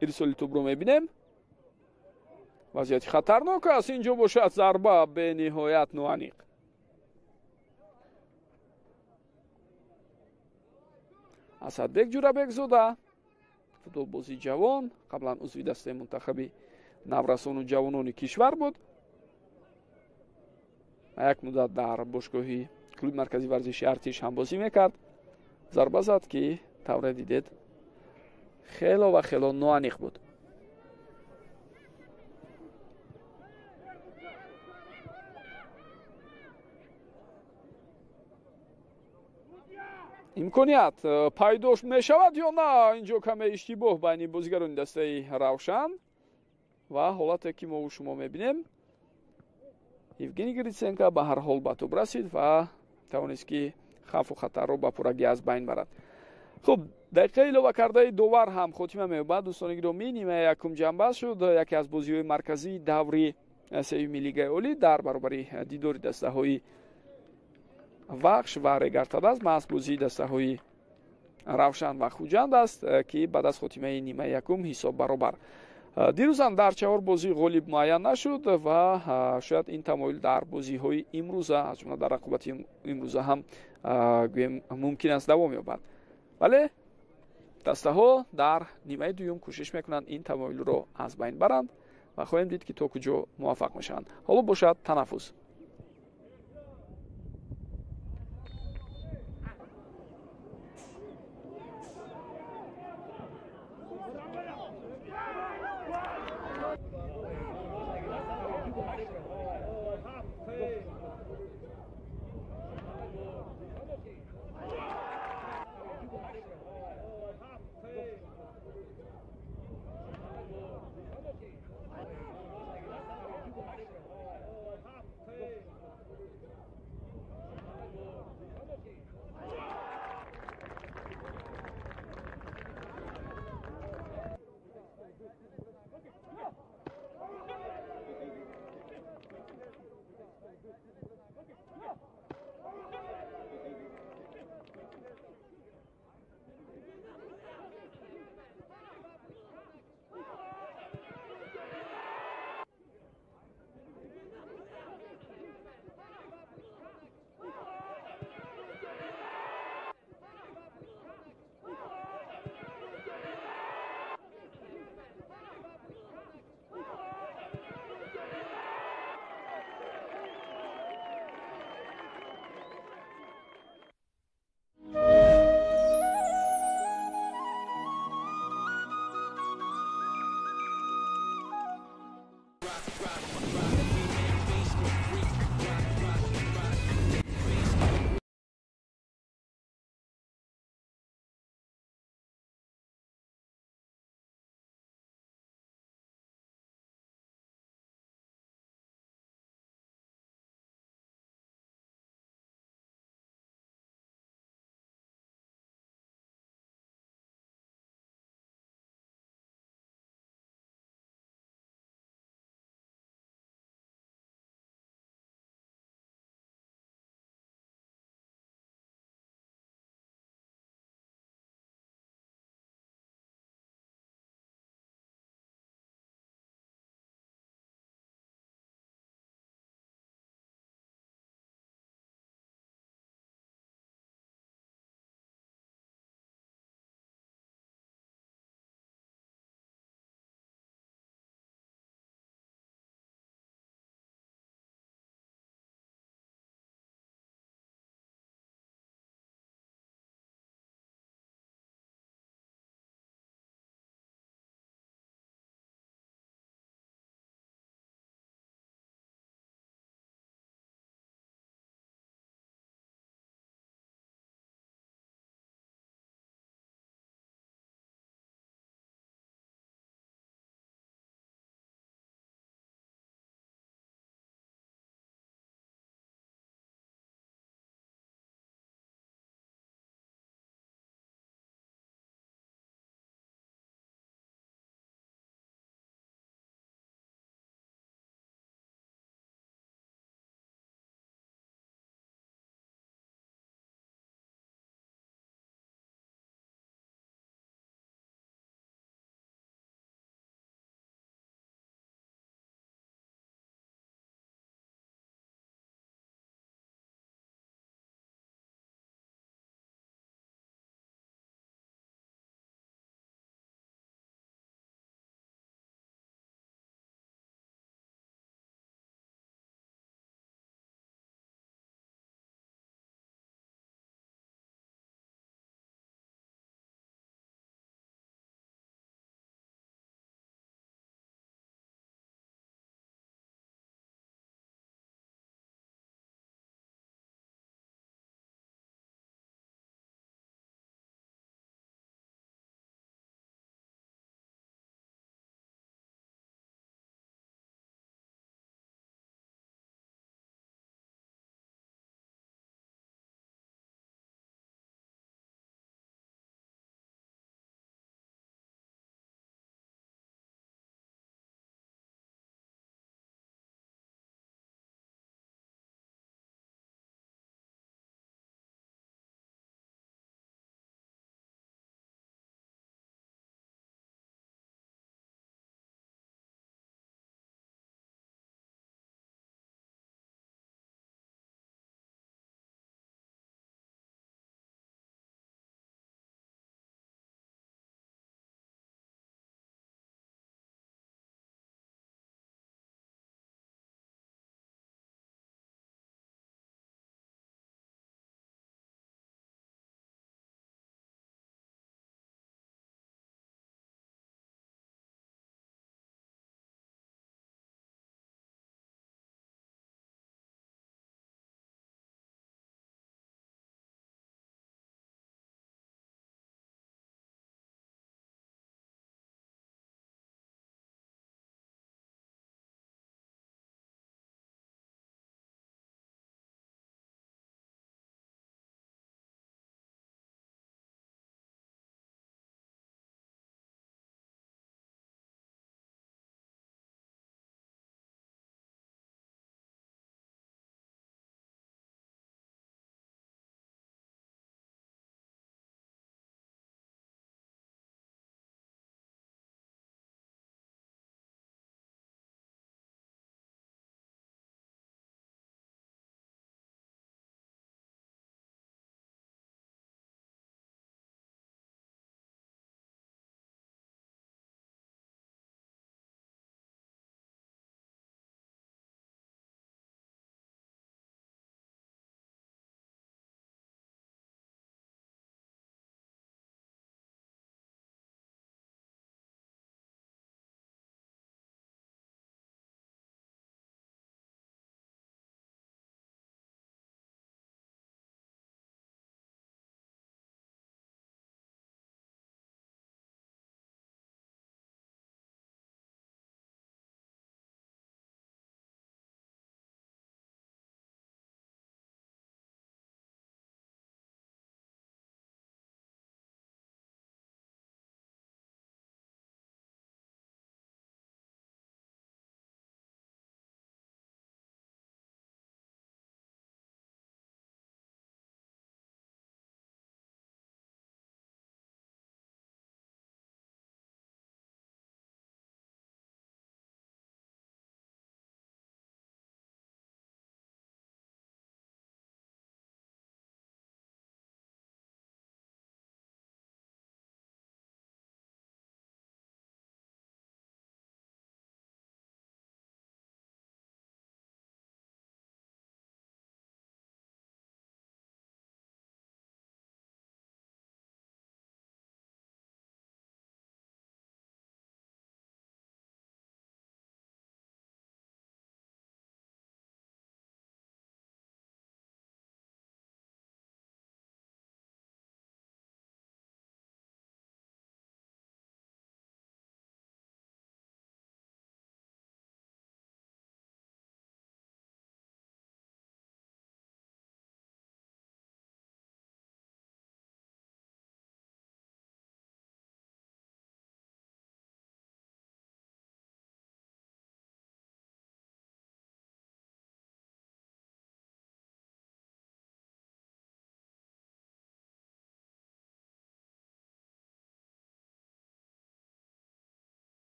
ирсоли тӯбро мебинем. вазъияти хатарнок аст. инҷо бошад зарба бениҳоят ноаниқ. Асадбек Ҷурабекзода футболбози ҷавон, қаблан узви дастаи мунтахаби наврасону ҷавонони кишвар буд. як муддат дар бошгоҳи клуби марказии варзиши артиш ҳам бозӣ мекард. зарба зад, ки тавре дидед хело ва хело ноаниқ буд. имконият пайдош мешавад ё на? Инҷо каме иштибоҳ байни бозигарони дастаи Равшан ва ҳолате ки мо шумо мебинем. Евгений Гриценко ба ҳар ҳол ба тӯб расид ва тавонист ки хавфу хатарро ба пуррагӣ аз байн барад. хуб, дақиқа илова кардаи довар ҳам хотима меёбад. дӯстони гиромӣ, нимаи якум ҷанбаст шуд. яке аз бозиҳои марказии даври сеюми лигаи олӣ дар баробари дидори дастаҳои вахш ва регартадас маҳз бозии дастаҳои Равшан ва Хуҷанд аст, ки баъд аз хотимаи нимаи якум ҳисоб баробар. дирӯзам дар 4 бозӣ ғолиб муайян нашуд ва шояд ин тамоил дар бозиҳои имрӯза, аз ҷумла дар рақобати имрӯза ҳам гӯем мумкин аст давом ёбад. вале дастаҳо дар нимаи дуюм кӯшиш мекунанд ин тамоилро аз байн баранд ва хоҳем дид ки то куҷо муваффақ мешаванд. ҳоло бошад танаффус.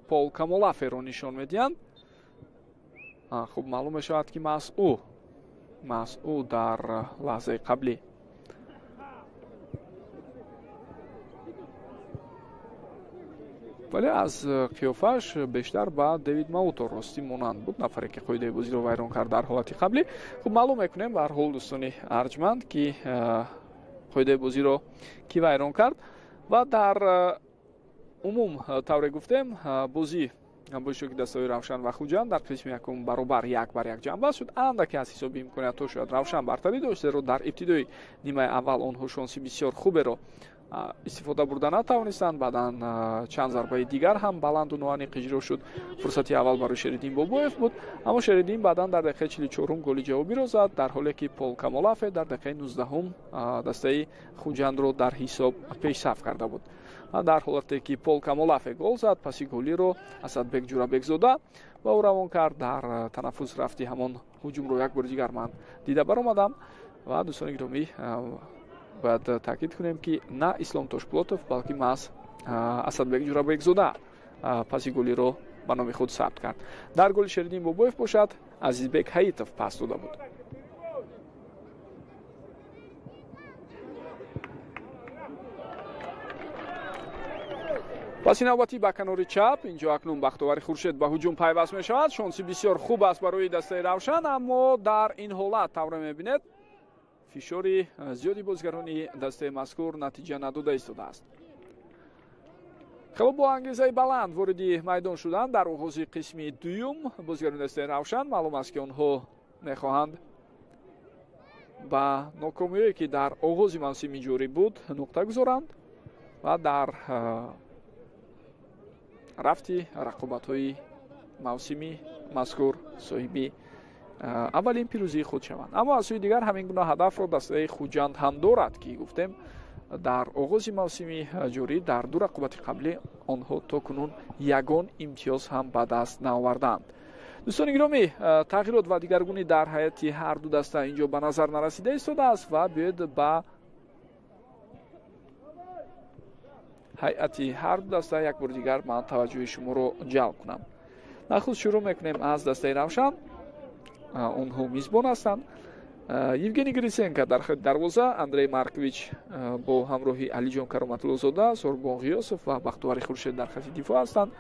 пол камолаферо нишон медиҳанд. хуб маълум мешавад ки масъуд дар лаҳзаи қаблӣ вале аз қиёфааш бештар ба Дэвид Маутор ростӣ монанд буд, нафаре ки қоидаи бозиро вайрон кард дар ҳолати қаблӣ. хуб маълум мекунем ба ҳар ҳол дӯстони арҷманд ки қоидаи бозиро ки вайрон кард ва дар умум тавре гуфтем бозӣ бошо ки дастаҳои Равшан ва Хуҷанд дар қисми якум баробар 1-1 ҷамъбаст шуд. андаке аз ҳисоби имкониятҳо шояд Равшан бартарӣ дошт, зеро дар ибтидои нимаи аввал онҳо шонси бисёр хуберо истифода бурда натавонистанд. баъдан чанд зарбаи дигар ҳам баланду ноанӣқ иҷро шуд. фурсати аввал барои Шеридин Бобоев буд, аммо Шеридин баъдан дар дақиқаи 44 голи ҷавобиро зад, дар ҳоле ки Пол Камолафе дар дақиқаи 19 дастаи Хуҷандро дар ҳисоб пешсаф карда буд. дар ҳолате ки Пол Камолафе гол зад, паси голиро Асадбек Ҷурабекзода ба ӯ равон кард. дар танаффус рафти ҳамон ҳуҷумро як бори дигар ман дида баромадам ва дӯстони гиромӣ бояд таъкид кунем ки на Ислом Тошпулотов, балки маҳз Асадбек Ҷурабекзода паси голиро ба номи худ сабт кард. дар голи Шеридин Бобоев бошад, Азизбек Ҳаитов пас дода буд. паси навбатӣ ба канори чап, инҷо акнун Бахтовари Хуршед ба ҳуҷум пайваст мешавад. шонси бисёр хуб аст барои дастаи Равшан, аммо дар ин ҳолат тавре мебинед фишори зиёди бозигарони дастаи мазкур натиҷа надода истодааст. хело бо ангезаи баланд вориди майдон шуданд дар оғози қисми дуюм. бозигарони дастаи Равшан маълум аст ки онҳо мехоҳанд ба нокомиҳое ки дар оғози мавсими ҷорӣ буд нуқта гузоранд ва дар рафти рақобатҳои мавсими мазкур соҳиби аввалин пирӯзии худ шаванд. аммо аз сӯи дигар ҳамин гуна ҳадафро дастаи Хуҷанд ҳам дорад ки гуфтем дар оғози мавсими ҷорӣ дар ду рақобати қаблӣ онҳо то кунун ягон имтиёз ҳам ба даст наовардаанд. дӯстони гиромӣ, тағйирот ва дигаргунӣ дар ҳайати ҳар ду даста инҷо ба назар нарасида истодааст ва биёед ба ҳайати ҳар ду даста як бори дигар ман таваҷҷӯҳи шуморо ҷалб кунам. нахуст шурӯъ мекунем аз дастаи Равшан. онҳо мизбон ҳастанд. Евгений Гриценко дар хати дарвоза, Андрей Маркович бо ҳамроҳи Алиҷон Кароматуллозода, Сорбон Ғиёсов ва Бахтовари Хуршед дар хати дифоъ ҳастанд.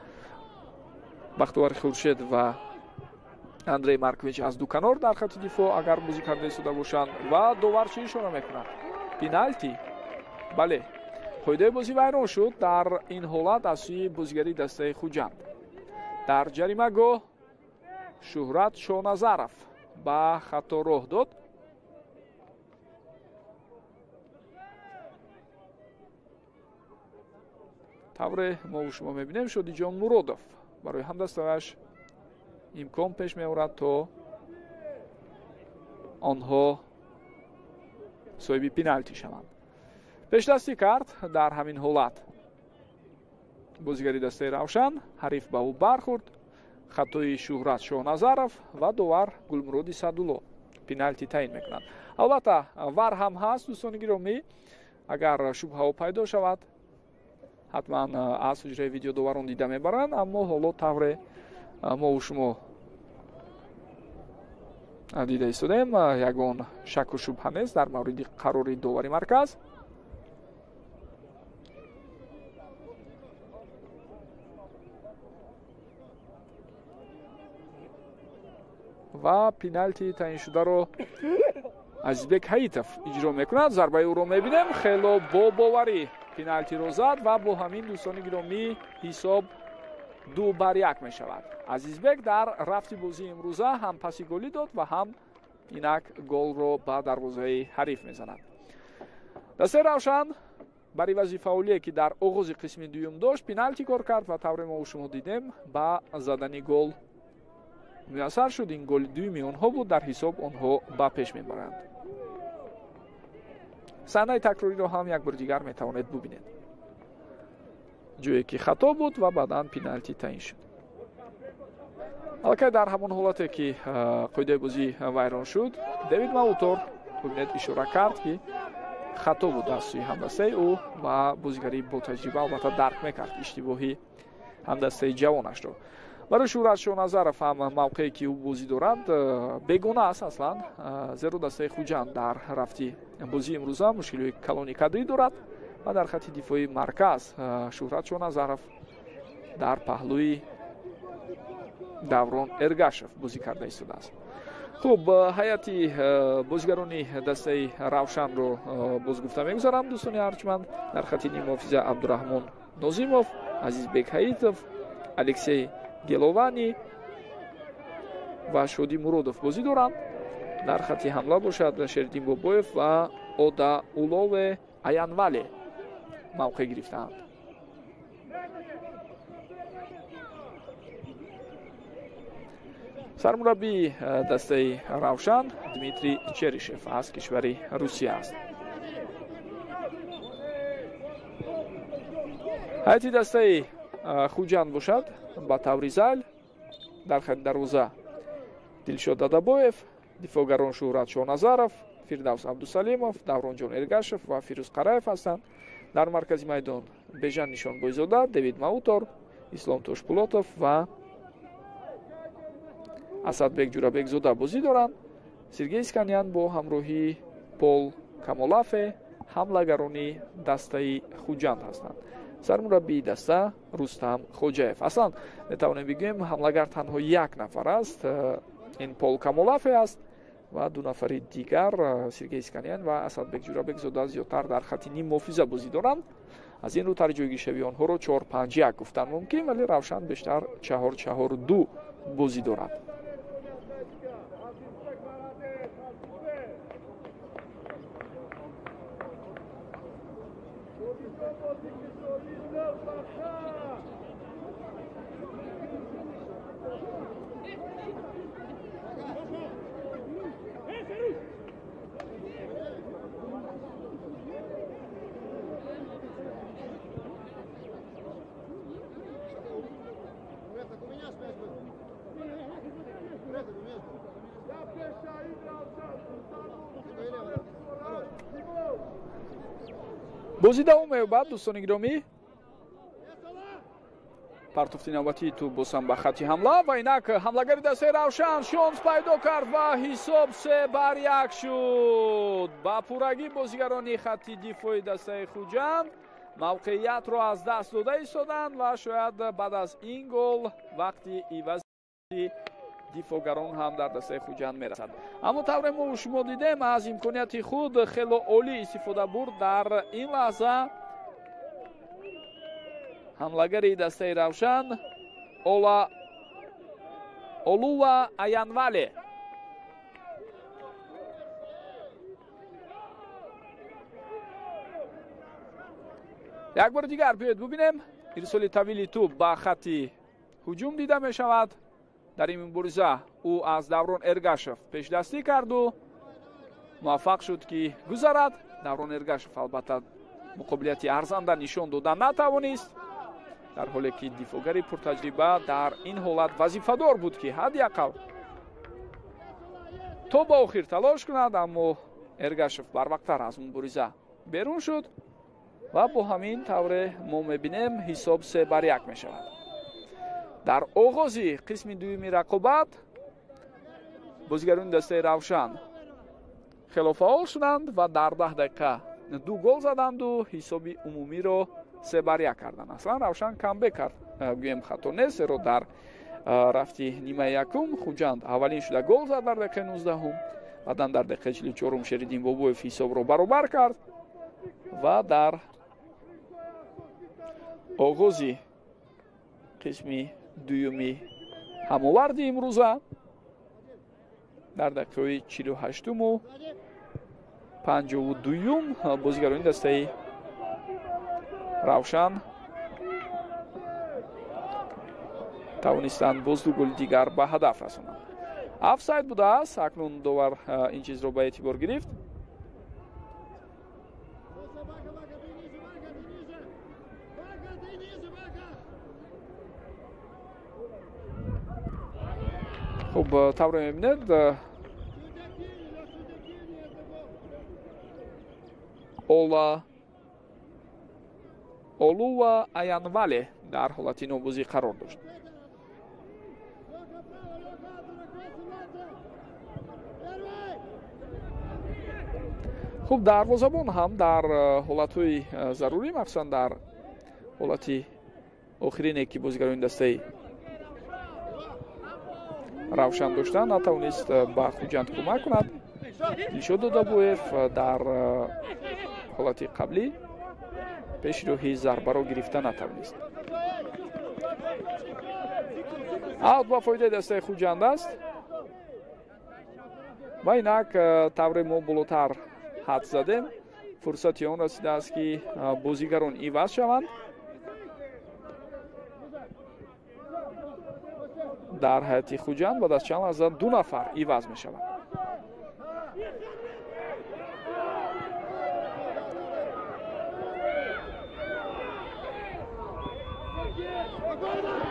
Бахтовари Хуршед ва Андрей Маркович аз ду канор дар хати дифоъ агар бозӣ карда истода бошанд ва довар чӣ ишора мекунад? Пеналти. бале, қоидаи бозӣ вайрон шуд дар ин ҳолат аз сӯи бозигари дастаи Хуҷанд. дар ҷаримагоҳ Шуҳрат Шоназаров ба хато роҳ дод. тавре мо шумо мебинем Шодиҷон Муродов барои ҳамдастааш имкон пеш меорад то онҳо соҳиби пеналти шаванд. пешдастӣ кард дар ҳамин ҳолат бозигари дастаи Равшан, ҳариф ба ӯ бархӯрд. хатои Шуҳрат Шоҳназаров ва довар Гулмуроди Садулло пеналти таъин мекунанд. албатта вар ҳам ҳаст дӯстони гиромӣ, агар шубҳао пайдо шавад ҳатман аз ҳуҷраи видеодоварон дида мебаранд, аммо ҳоло тавре мо шумо дида истодаем ягон шаку шубҳа нест дар мавриди қарори довари марказ. ва пеналти таъиншударо Азизбек Ҳаитов иҷро мекунад. зарбаи ӯро мебинем. хело бо боварӣ пеналтиро зад ва бо ҳамин дӯстони гиромӣ ҳисоб 2-1 мешавад. Азизбек дар рафти бозии имрӯза ҳам паси голӣ дод ва ҳам инак голро ба дарвозаи ҳариф мезанад. дастаи Равшан бар ивази фаъолие ки дар оғози қисми дуюм дошт пеналти кор кард ва тавре мо шумо дидем ба задани гол муяссар шуд. ин голи дуюми онҳо буд. дар ҳисоб онҳо ба пеш мебаранд. саҳнаи такрориро ҳам як бори дигар метавонед бубинед. ҷое ки хато буд ва баъдан пеналти таъин шуд. аллакай дар ҳамон ҳолате ки қоидаи бозӣ вайрон шуд, Дэвид Маутор бубинед ишора кард ки хато буд аз сӯи ҳамдастаи ӯ ва бозигари бо таҷриба албатта дарк мекард иштибоҳи ҳамдастаи ҷавонашро. барои Шуҳрат Шоҳназаров ҳам мавқеи ки ӯ бозӣ дорад бегона аст аслан, зеро дастаи Хуҷанд дар рафти бозии имрӯза мушкилои калони кадрӣ дорад ва дар хатти дифои марказ Шуҳрат Шоҳназаров дар паҳлӯи Даврон Эргашев бозӣ карда истодааст. хуб, ҳайати бозигарони дастаи Равшанро бозгуфта мегузарам. дӯстони арҷманд, дар хатти нимуҳофиза Абдураҳмон Нозимов, Азизбек Ҳаитов, Алексей Геловани ва Шодӣ Муродов бозӣ доранд. дар хатти ҳамла бошад Шеридин Бобоев ва Ода Улове Аянвале мавқеъ гирифтаанд. сармураббии дастаи Равшан Дмитрий Черишев аз кишвари Русия аст. ҳайати дастаи Хуҷанд бошад ба таври зайл. дар хатти дарвоза Дилшод Дадабоев, дифоъгарон Шуҳрат Шоҳназаров, Фирдавс Абдусалимов, Давронҷон Эргашев ва Фирӯз Қараев ҳастанд. дар маркази майдон Бежан Нишонбойзода, Давид Маутор, Ислом Тошпулотов ва Асадбек Ҷурабекзода бозӣ доранд. Сергей Сканян бо ҳамроҳии Пол Камолафе ҳамлагарони дастаи Хуҷанд ҳастанд. сармураббии даста Рустам Хоҷаев. аслан метавонем бигӯем ҳамлагар танҳо як нафар аст, ин Пол Камолафе аст ва ду нафари дигар Сергей Сканян ва Асадбек Ҷурабекзода зиёдтар дар хатти ниммуҳофиза бозӣ доранд. аз ин рӯ тарҷойгишавии онҳоро 4-5-1 гуфтан мумкин, вале Равшан бештар 4-4-2 бозӣ дорад. бозӣ давом меёбад. дӯстони гиромӣ, партофти навбатии ту босам ба хатти ҳамла ва инак ҳамлагари дастаи Равшан шонс пайдо кард ва ҳисоб 3-1 шуд. ба пуррагӣ бозигарони хатти дифои дастаи Хуҷанд мавқеиятро аз даст дода истоданд ва шояд баъд аз ин гол вақти ивази дифоъгарон ҳам дар дастаи Хуҷанд мерасад. аммо тавре мо шумо дидем аз имконияти худ хело олӣ истифода бурд. дар ин лаҳза ҳамлагари дастаи Равшан Олува Аянвале як бори дигар биёед бубинем ирсоли тавили тӯб ба хатти ҳуҷум дида мешавад. дар ин мубориза ӯ аз Даврон Эргашев пешдастӣ карду муваффақ шуд ки гузарад. Даврон Эргашев албатта муқобилияти арзанда нишон дода натавонист, дар ҳоле ки дифоъгари пуртаҷриба дар ин ҳолат вазифадор буд ки ҳадди ақал то ба охир талош кунад. аммо Эргашев барвақттар аз мубориза берун шуд ва бо ҳамин тавре мо мебинем ҳисоб 3-1 мешавад. дар оғози қисми дуюми рақобат бозигарони дастаи Равшан хелофаъол шуданд ва дар 10 дақиқа 2 гол заданду ҳисоби умумиро 3-1 карданд. аслан Равшан камбек кард, гӯем хато нест, зеро дар рафти нимаи якум Хуҷанд аввалин шуда гол зад дар дақиқаи 19-ум, баъдан дар дақиқаи 44-ум Шеридин Бобоев ҳисобро баробар кард ва дар оғози қисми дуюми ҳамоварди имрӯза дар дақиқаҳои 48-уму 52-ум бозигарони дастаи Равшан тавонистанд боз ду голи дигар ба ҳадаф расонанд. офсайд будааст. акнун довар ин чизро ба эътибор гирифт. хуб, тавре мебинед Олува Аянвале дар ҳолати нобузӣ қарор дошт. хуб, дарвозабон ҳам дар ҳолатҳои зарурӣ, махсусан дар ҳолати охирине ки бозигарони дастаи равшан доштанд, натавонист ба Хуҷанд кӯмак кунад. Дилшод Додабоев дар ҳолати қаблӣ пешроҳи зарбаро гирифта натавонист. аут ба фоидаи дастаи Хуҷанд аст. ва инак тавре мо болотар ҳад задем. фурсати он расидааст ки бозигарон иваз шаванд. дар ҳайати Хуҷанд баъд аз чанд лаҳза 2 нафар иваз мешаванд.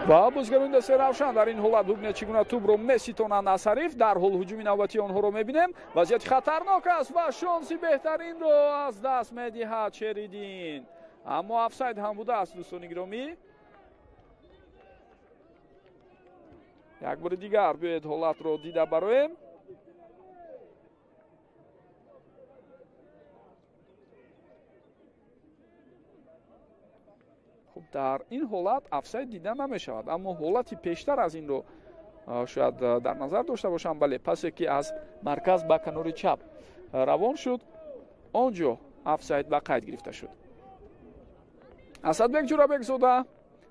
ва бозигарони дастаи равшан дар ин ҳолат бубинед чӣ гуна тӯбро меситонанд аз ҳариф. дар ҳол ҳуҷуми навбатии онҳоро мебинем. вазъияти хатарнок аст ва шонси беҳтаринро аз даст медиҳад Шеридин. аммо офсайд ҳам будааст. дӯстони гиромӣ, як бори дигар биёед ҳолатро дида бароем. хуб, дар ин ҳолат офсайд дида намешавад, аммо ҳолати пештар аз инро шояд дар назар дошта бошам. бале, пасе ки аз марказ ба канори чап равон шуд, он ҷо офсайд ба қайд гирифта шуд. Асадбек Ҷурабекзода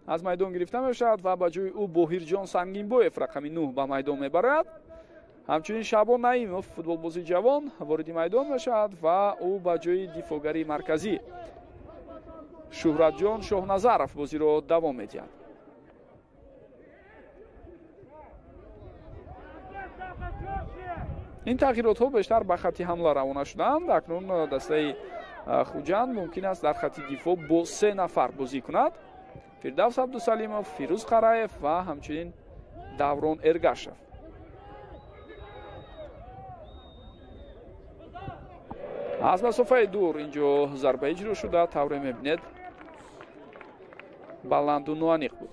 аз майдон гирифта мешавад ва ба ҷои ӯ Боҳирҷон Сангинбоев рақами 9 ба майдон мебарад. ҳамчунин Шабон Наимов, футболбози ҷавон, вориди майдон мешавад ва ӯ ба ҷои дифоъгари марказӣ Шуҳратҷон Шоҳназаров бозиро давом медиҳад. ин тағйиротҳо бештар ба хатти ҳамла равона шуданд. акнун дастаи Хуҷанд мумкин аст дар хатти дифоъ бо 3 нафар бозӣ кунад. Фирдавс Абдусалимов, Фирӯз Қараев ва ҳамчунин Даврон Эргашев. аз масофаи дур инҷо зарба иҷро шуда, тавре мебинед баланду ноаниқ буд.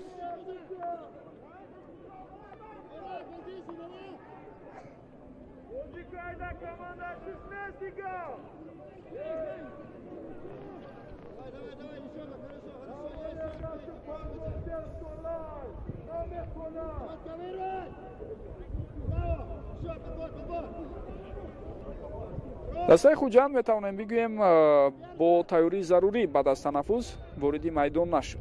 дастаи Хуҷанд метавонем бигӯем бо тайёрии зарурӣ баъд аз танаффус вориди майдон нашуд.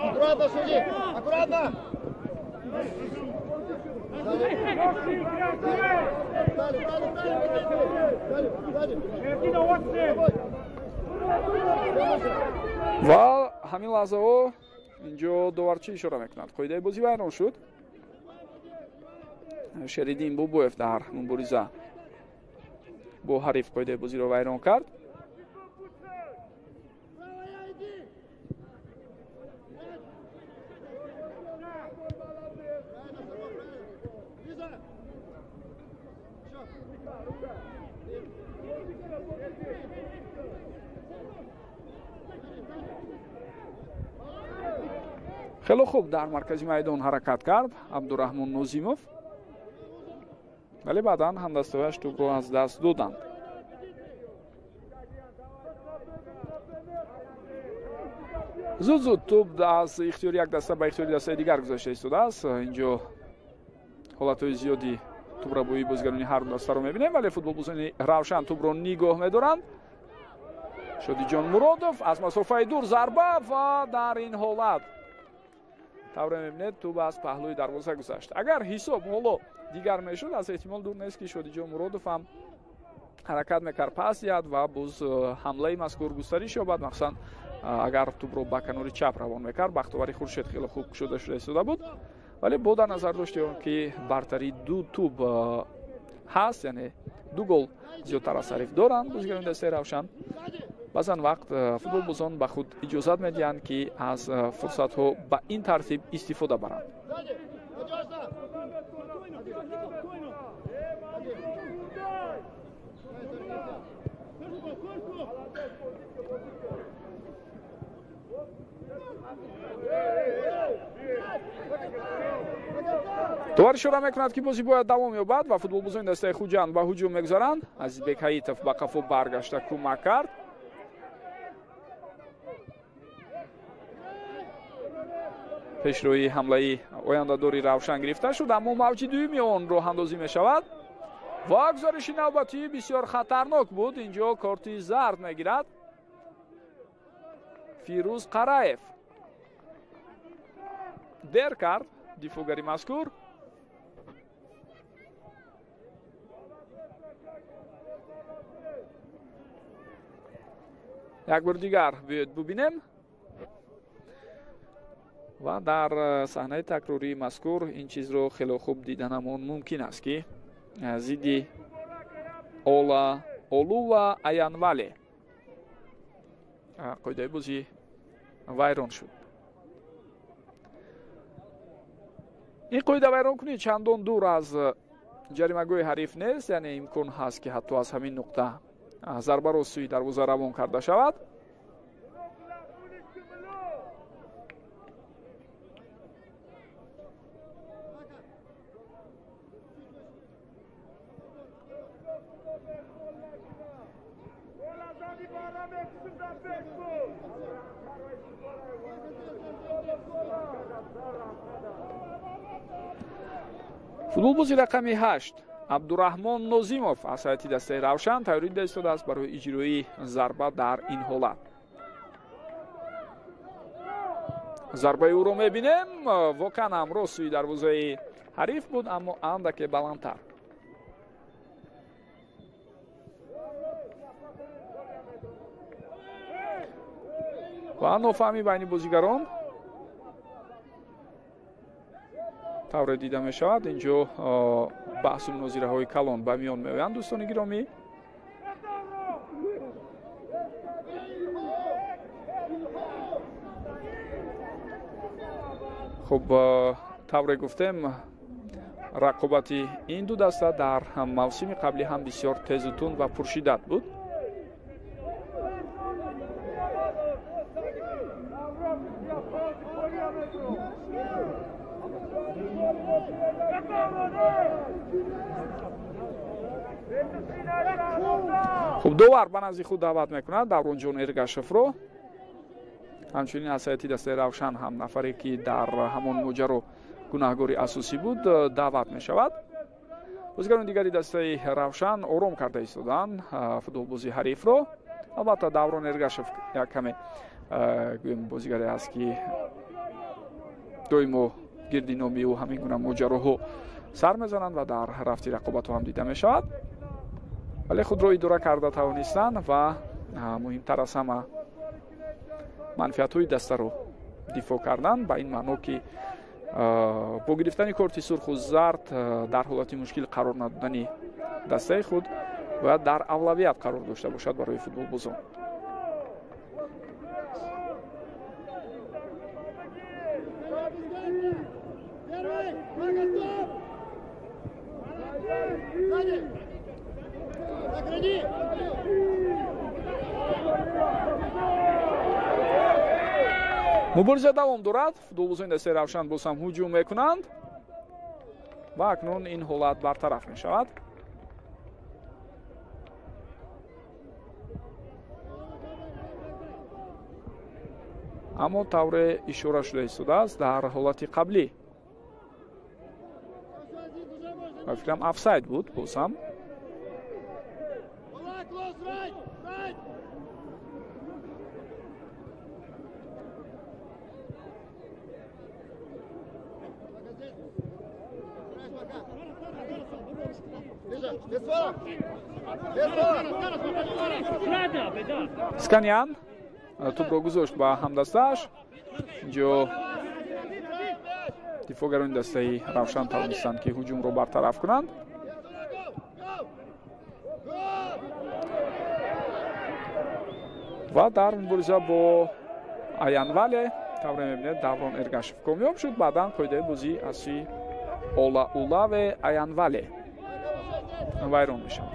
Аккуратно, суди! Аккуратно! ва ҳамин лаҳзаҳо инҷо доварчӣ ишора мекунад. қоидаи бозӣ вайрон шуд. Шеридин Бобоев дар мубориза бо ҳариф қоидаи бозиро вайрон кард. хело хуб дар маркази майдон ҳаракат кард Абдураҳмон Нозимов, вале баъдан ҳамдастаҳояш тӯбро аз даст доданд. зуд тӯб аз ихтиёри як даста ба ихтиёри дастаи дигар гузашта истодааст. инҷо ҳолатҳои зиёди тӯбрабоии бозигарони ҳар дастаро мебинем, вале футболбозони равшан тӯбро нигоҳ медоранд. Шодиҷон Муродов аз масофаи дур зарба ва дар ин ҳолат тавре мебинед тӯб аз паҳлӯи дарвоза гузашт. агар ҳисоб ҳоло дигар мешуд, аз эҳтимол дур нест ки Шодиҷон Муродов ҳам ҳаракат мекард пас диҳад ва боз ҳамлаи мазкур густариш ёбад. махсусан агар тӯбро ба канори чап равон мекард, Бахтовари Хуршед хеле хуб кушода шуда истода буд, вале бо дар назар доштем ки бартари 2 тӯб ҳаст, яъне 2 гол зиёдтар аз ҳариф доранд бозигарони дастаи Равшан. баъзан вақт футболбозон ба худ иҷозат медиҳанд ки аз фурсатҳо ба ин тартиб истифода баранд. товар ишора мекунад ки бозӣ бояд давом ёбад ва футболбозони дастаи Хуҷанд ба ҳуҷум мегузаранд. Азизбек Ҳаитов ба қафо баргашта кӯмак кард. пешроҳии ҳамлаи ояндадори Равшан гирифта шуд, аммо мавҷи дуюми он роҳандозӣ мешавад ва гузариши навбатӣ бисёр хатарнок буд. инҷо корти зард мегирад Фирӯз Қараев. дер кард дифогари мазкур. як бор дигар биёед бубинем ва дар саҳнаи такрории мазкур ин чизро хело хуб диданамон мумкин аст ки зидди Олу ва Аянвале қоидаи бозӣ вайрон шуд. ин қоида вайронкунӣ чандон дур аз ҷаримагоҳи ҳариф нест, яъне имкон ҳаст ки ҳатто аз ҳамин нуқта зарбаро сӯи дарвоза равон карда шавад. футболбози рақами 8 Абдураҳмон Нозимов аз ҳайати дастаи Равшан тайёрӣ дида истодааст барои иҷрои зарба дар ин ҳолат. зарбаи ӯро мебинем, воқеан ҳам рост сӯи дарвозаи ҳариф буд, аммо андаке баландтар. ва нофаҳмӣ байни бозигарон тавре дида мешавад. инҷо баҳсу мунозираҳои калон ба миён меоянд. дӯстони гиромӣ, хуб тавре гуфтем рақобати ин ду даста дар мавсими қаблӣ ҳам бисёр тезу тунд ва пуршиддат буд. хуб довар ба назди худ даъват мекунад Давронҷон Эргашевро. ҳамчунин аз ҳайати дастаи Равшан ҳам нафаре ки дар ҳамон моҷаро гунаҳгори асосӣ буд даъват мешавад. бозигарони дигари дастаи Равшан ором карда истоданд футболбози ҳарифро. албатта Даврон Эргашев як каме гӯем бозигаре аст ки доимо гирди номи ӯ ҳамин гуна моҷароҳо сар мезананд ва дар рафти рақобатҳо ҳам дида мешавад, вале худро идора карда тавонистанд ва муҳимтар аз ҳама манфиатҳои дастаро дифоъ кардан, ба ин маъно ки бо гирифтани корти сурху зард дар ҳолати мушкил қарор надодани дастаи худ бояд дар авлавият қарор дошта бошад барои футболбозон. мубориза давом дорад. футболбозони дастаи Равшан боз ҳам ҳуҷум мекунанд ва акнун ин ҳолат бартараф мешавад. аммо тавре ишора шуда истодааст дар ҳолати қаблӣ. ба фикрам офсайд буд. боз ҳам Сканян тӯбро гузошт ба ҳамдастааш. инҷо дифоъгарони дастаи Равшан тавонистанд ки ҳуҷумро бартараф кунанд. و در مبارزه با آیانواله тавре мебинед Даврон Эргашев комёб шуд. Баъдан қоидаи бозии асли Олаулаве Аянвале вайрон мешавад.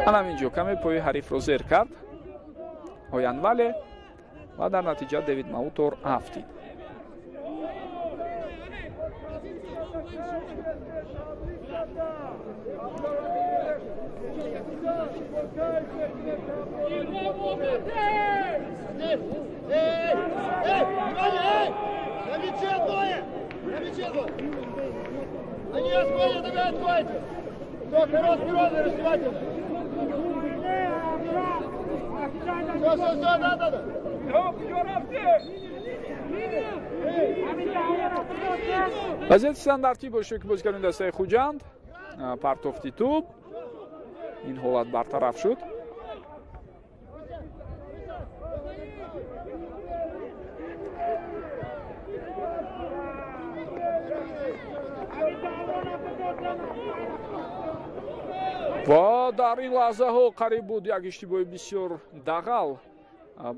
ҳам инҷо каме пои ҳарифро зер кард Аянвале ва дар натиҷа Девид Маутор афтид. вазъияти стандартӣ бо шӯки бозигарони дастаи Хуҷанд партофти тӯб ин ҳолат бартараф шуд. ва дар ин лаҳзаҳо қариб буд як иштибоҳи бисёр дағал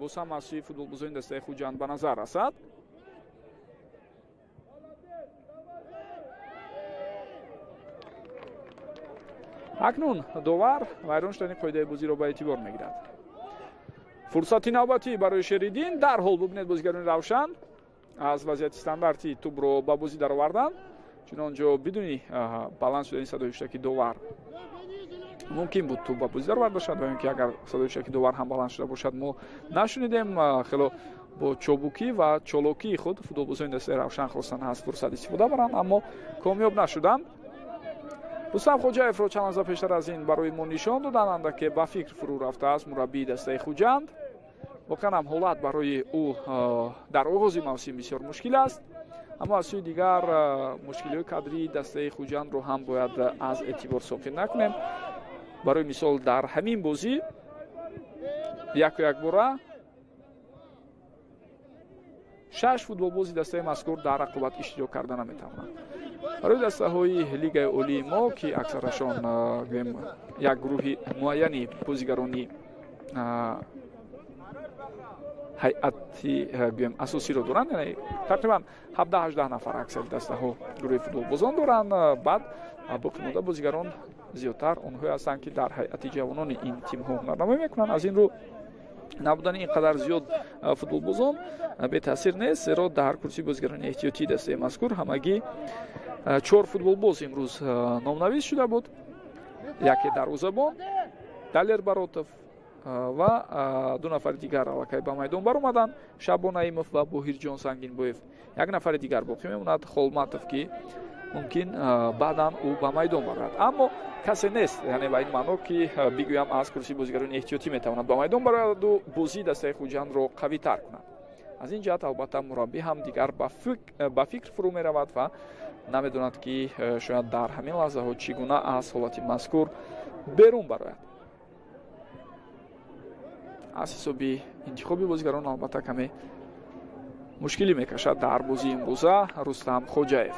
боз ҳам аз сӯи футболбозони дастаи Хуҷанд ба назар расад. акнун довар вайрон шудани қоидаи бозиро ба эътибор мегирад. фурсати навбатӣ барои Шеридин. дарҳол бубинед бозигарони Равшан аз вазъияти стандартӣ тӯбро ба бозӣ дароварданд. чунонҷо бидуни баланд шудани садои ҳуштаки довар мумкин буд тӯб ба бозӣ дароварда бошад ва ин ки агар садои ҳуштаки довар ҳам баланд шуда бошад мо нашунидем. хело бо чобукӣ ва чолокии худ футболбозони дастаи Равшан хостанд аз фурсат истифода баранд, аммо комёб нашуданд. Рустам Хоҷаевро чанд лаҳза пештар аз ин барои мо нишон доданд ки ба фикр фурӯ рафтааст мураббии дастаи Хуҷанд. воқеан ҳам ҳолат барои ӯ дар оғози мавсим бисёр мушкил аст, аммо аз сӯи дигар мушкилиҳои кадрии дастаи Хуҷандро ҳам бояд аз эътибор соқит накунем. барои мисол дар ҳамин бозӣ якбора 6 футболбози дастаи мазкур дар рақобат иштирок карда наметавонанд. барои дастаҳои лигаи олии мо ки аксарашон як гурӯҳи муайяни бозигарони ҳайати асосиро доранд, яъне тақрибан 17-18 нафар аксари дастаҳо гурӯҳи футболбозон доранд. баъд боқимонда бозигарон зиёдтар онҳое ҳастанд ки дар ҳайати ҷавонони ин тимҳо ҳунарнамоӣ мекунанд. аз ин рӯ набудани ин қадар зиёд футболбозон бетаъсир нест, зеро дар курсии бозигарони эҳтиётии дастаи мазкур ҳамагӣ 4 футболбоз имрӯз номнавис шуда буд. яке дарвозабон Далер Баротов ва 2 нафари дигар аллакай ба майдон баромаданд, Шабон Аимов ва Боҳирҷон Сангинбоев. як нафари дигар боқӣ мемонад, Холматов, ки мумкин баъдан ӯ ба майдон барад, аммо касе нест, яъне ба ин маъно ки бигӯям аз курсии бозигарони эҳтиётӣ метавонад ба майдон барояду бозии дастаи Хуҷандро қавитар кунад. аз ин ҷиҳат албатта мураббӣ ҳам дигар ба фикр фурӯ меравад ва намедонад ки шояд дар ҳамин лаҳзаҳо чӣ гуна аз ҳолати мазкур берун барояд. аз ҳисоби интихоби бозигарон албатта каме мушкилӣ мекашад дар бозии имрӯза Рустам Хоҷаев.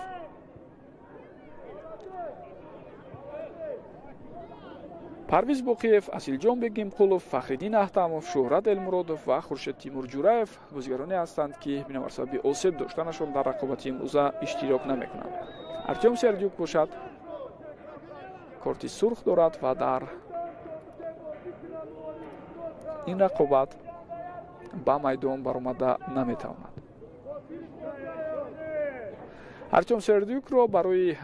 Парвиз Боқиев, Асилҷон Бегимқулов, Фахриддин Аҳтамов, Шӯҳрат Элмуродов ва Хуршед Тимурҷураев бозигароне ҳастанд ки бинобар сабаби осеб доштанашон дар рақобати имрӯза иштирок намекунанд. Артем Сердюк бошад, корти сурх дорад ва дар ин рақобат ба майдон баромада наметавонад. Артем Сердюкро барои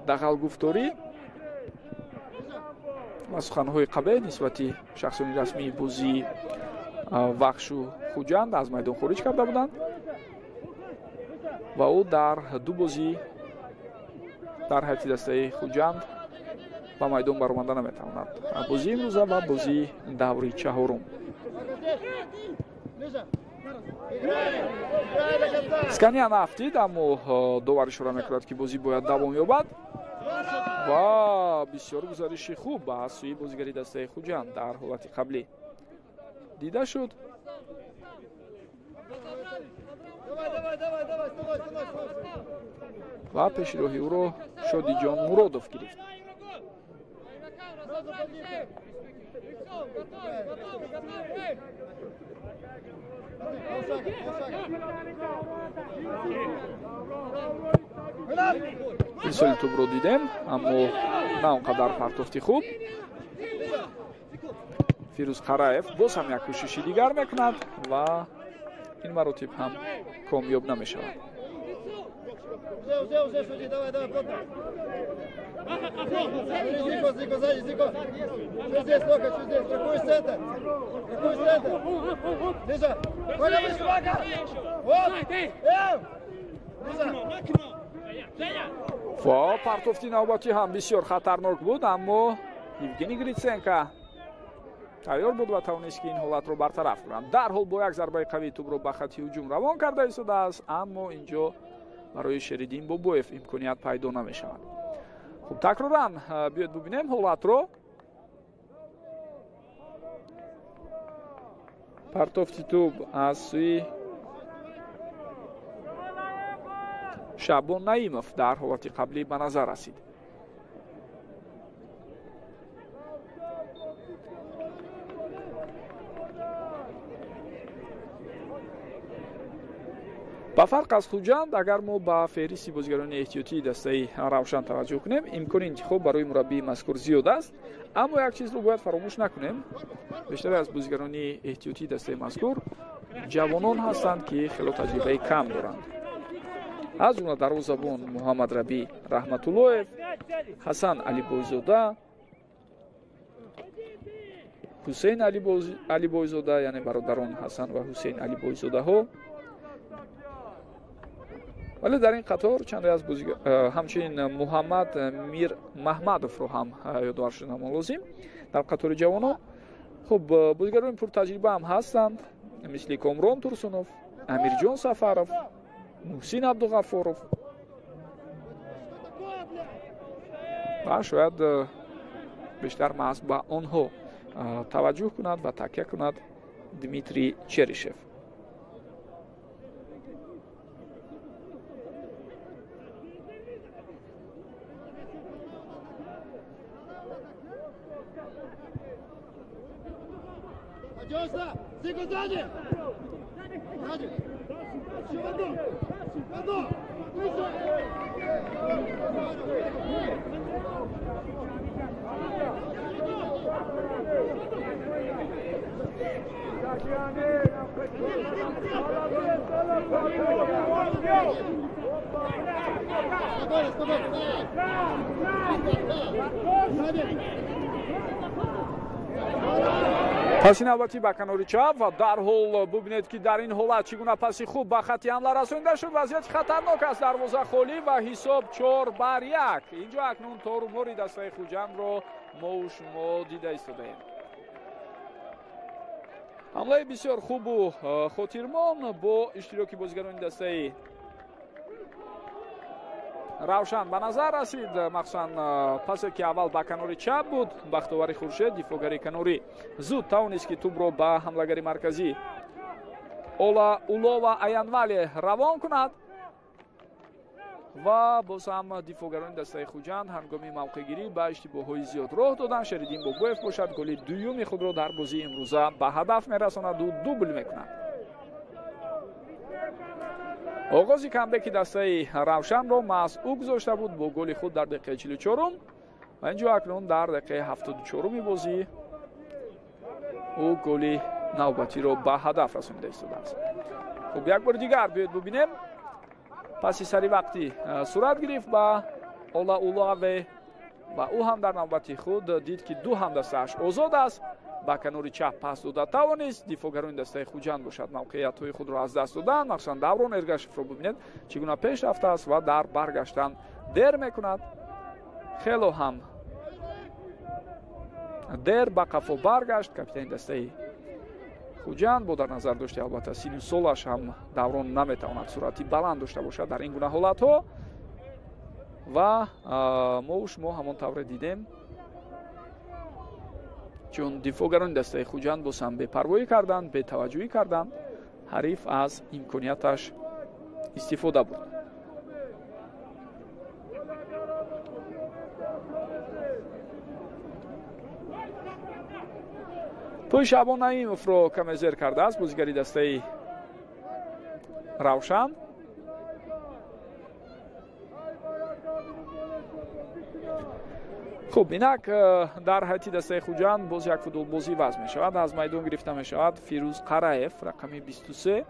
дағалгуфторӣ ва суханҳои қабеҳ нисбати шахсони расмии бозии Вахшу Хуҷанд аз майдон хориҷ карда буданд ва ӯ дар 2 бозӣ дар ҳайати дастаи Хуҷанд ба майдон баромада наметавонад. бозии имрӯза ва бозии даври 4. Скания нафтид, аммо довар ишора мекунад ки бозӣ бояд давом ёбад ва бисёр гузариши хуб ба сӯи бозигари дастаи Хуҷанд дар ҳолати қаблӣ дида шуд. و пешироҳи ӯро шодиҷон муродов гирифт. мисоли тӯбро дидем, аммо на он қадар партофти хуб. фирӯз қараев боз ҳам як кӯшиши дигар мекунад ва ин маротиб ҳам комёб намешавад. ва партофти навбатӣ ҳам бисёр хатарнок буд, аммо Евгений Гриценко тайёр буд ва тавонист ки ин ҳолатро бартараф кунад. дарҳол бо як зарбаи қавӣ тӯбро ба хати ҳуҷум равон карда истодааст, аммо инҷо барои Шеридин Бобоев имконият пайдо намешавад. хуб, такроран биёед бубинем ҳолатро. партофти тӯб аз сӯи Шабон Наимов дар ҳолати қаблӣ ба назар расид. ба фарқ аз Хуҷанд, агар мо ба феҳристи бозигарони эҳтиётии дастаи Равшан таваҷҷӯҳ кунем, имкони интихоб барои мураббии мазкур зиёд аст, аммо як чизро бояд фаромӯш накунем. бештаре аз бозигарони эҳтиётии дастаи мазкур ҷавонон ҳастанд, ки хело таҷрибаи кам доранд. аз ҷумла дарвозабон Муҳаммад Раби Раҳматуллоев, Ҳасан Алибойзода, Ҳусейн Алибойзода, яъне бародарон Ҳасан ва Ҳусейн Алибойзодаҳо. вале дар ин қатор чанде аз ҳамчунин Муҳаммад Мир Маҳмадовро ҳам ёдовар шуданам лозим дар қатори ҷавонон. хуб, бозигарони пуртаҷриба ҳам ҳастанд, мисли Комрон Турсунов, Амирҷон Сафаров, Муҳсин Абдуғаффоров ва шояд бештар маҳз ба онҳо таваҷҷӯҳ кунад ва такя кунад Дмитрий Черишев. паси навбатӣ ба канори чап ва дарҳол бубинед ки дар ин ҳолат чӣ гуна паси хуб ба хати ҳамла расонида шуд. вазъияти хатарнок аст, дарвоза холӣ ва ҳисоб 4-1. инҷо акнун тору мори дастаи Хуҷандро мову шумо дида истодаем. ҳамлаи бисёр хубу хотирмон бо иштироки бозигарони дастаи Равшан ба назар расид, махсусан пасе ки аввал ба канори чап буд. Бахтовари Хуршед, дифогари канори, зуд тавонист ки тӯбро ба ҳамлагари марказӣ Ола Улова Аянвале равон кунад ва боз ҳам дифогарони дастаи Хуҷанд ҳангоми мавқеъгирӣ ба иштибоҳҳои зиёд роҳ доданд. Шеридин Бобоев бошад голи дуюми худро дар бозии имрӯза ба ҳадаф мерасонаду дубл мекунад. оғози камбеки дастаи Равшанро маҳз ӯ гузошта буд бо голи худ дар дақиқаи 44 ва инҷо акнун дар дақиқаи 74 бозӣ ӯ голи навбатиро ба ҳадаф расонида истодааст. хуб, як бори дигар биёед бубинем. паси сари вақтӣ сурат гирифт ба Ола Улаве ва ӯ ҳам дар навбати худ дид ки ду ҳамдастааш озод аст. ба канори чап пас дода тавонист. дифогарони дастаи Хуҷанд бошад мавқеъиятҳои худро аз даст доданд. махсусан Даврон Эргашевро бубинед чӣ гуна пеш рафтааст ва дар баргаштан дер мекунад. хело ҳам дер ба қафо баргашт. капитани дастаи Хуҷанд бо дар назар дошти албатта синни солаш ҳам Даврон наметавонад суръати баланд дошта бошад дар ин гуна ҳолатҳо ва мо шумо ҳамон тавре дидем, чун дифогарони дастаи Хуҷанд боз ҳам бепарвоӣ карданд, бетаваҷҷӯҳӣ карданд. ҳариф аз имконияташ истифода бурд. توی شعبان نعیمов رو کم زیر کرده است بازیگری دسته равшан. خب اینک در حتی دسته خوجند باز یک فوتبال بازی وضع می شود. از میدان گرفته می شود فیروز قرائف رقم 23.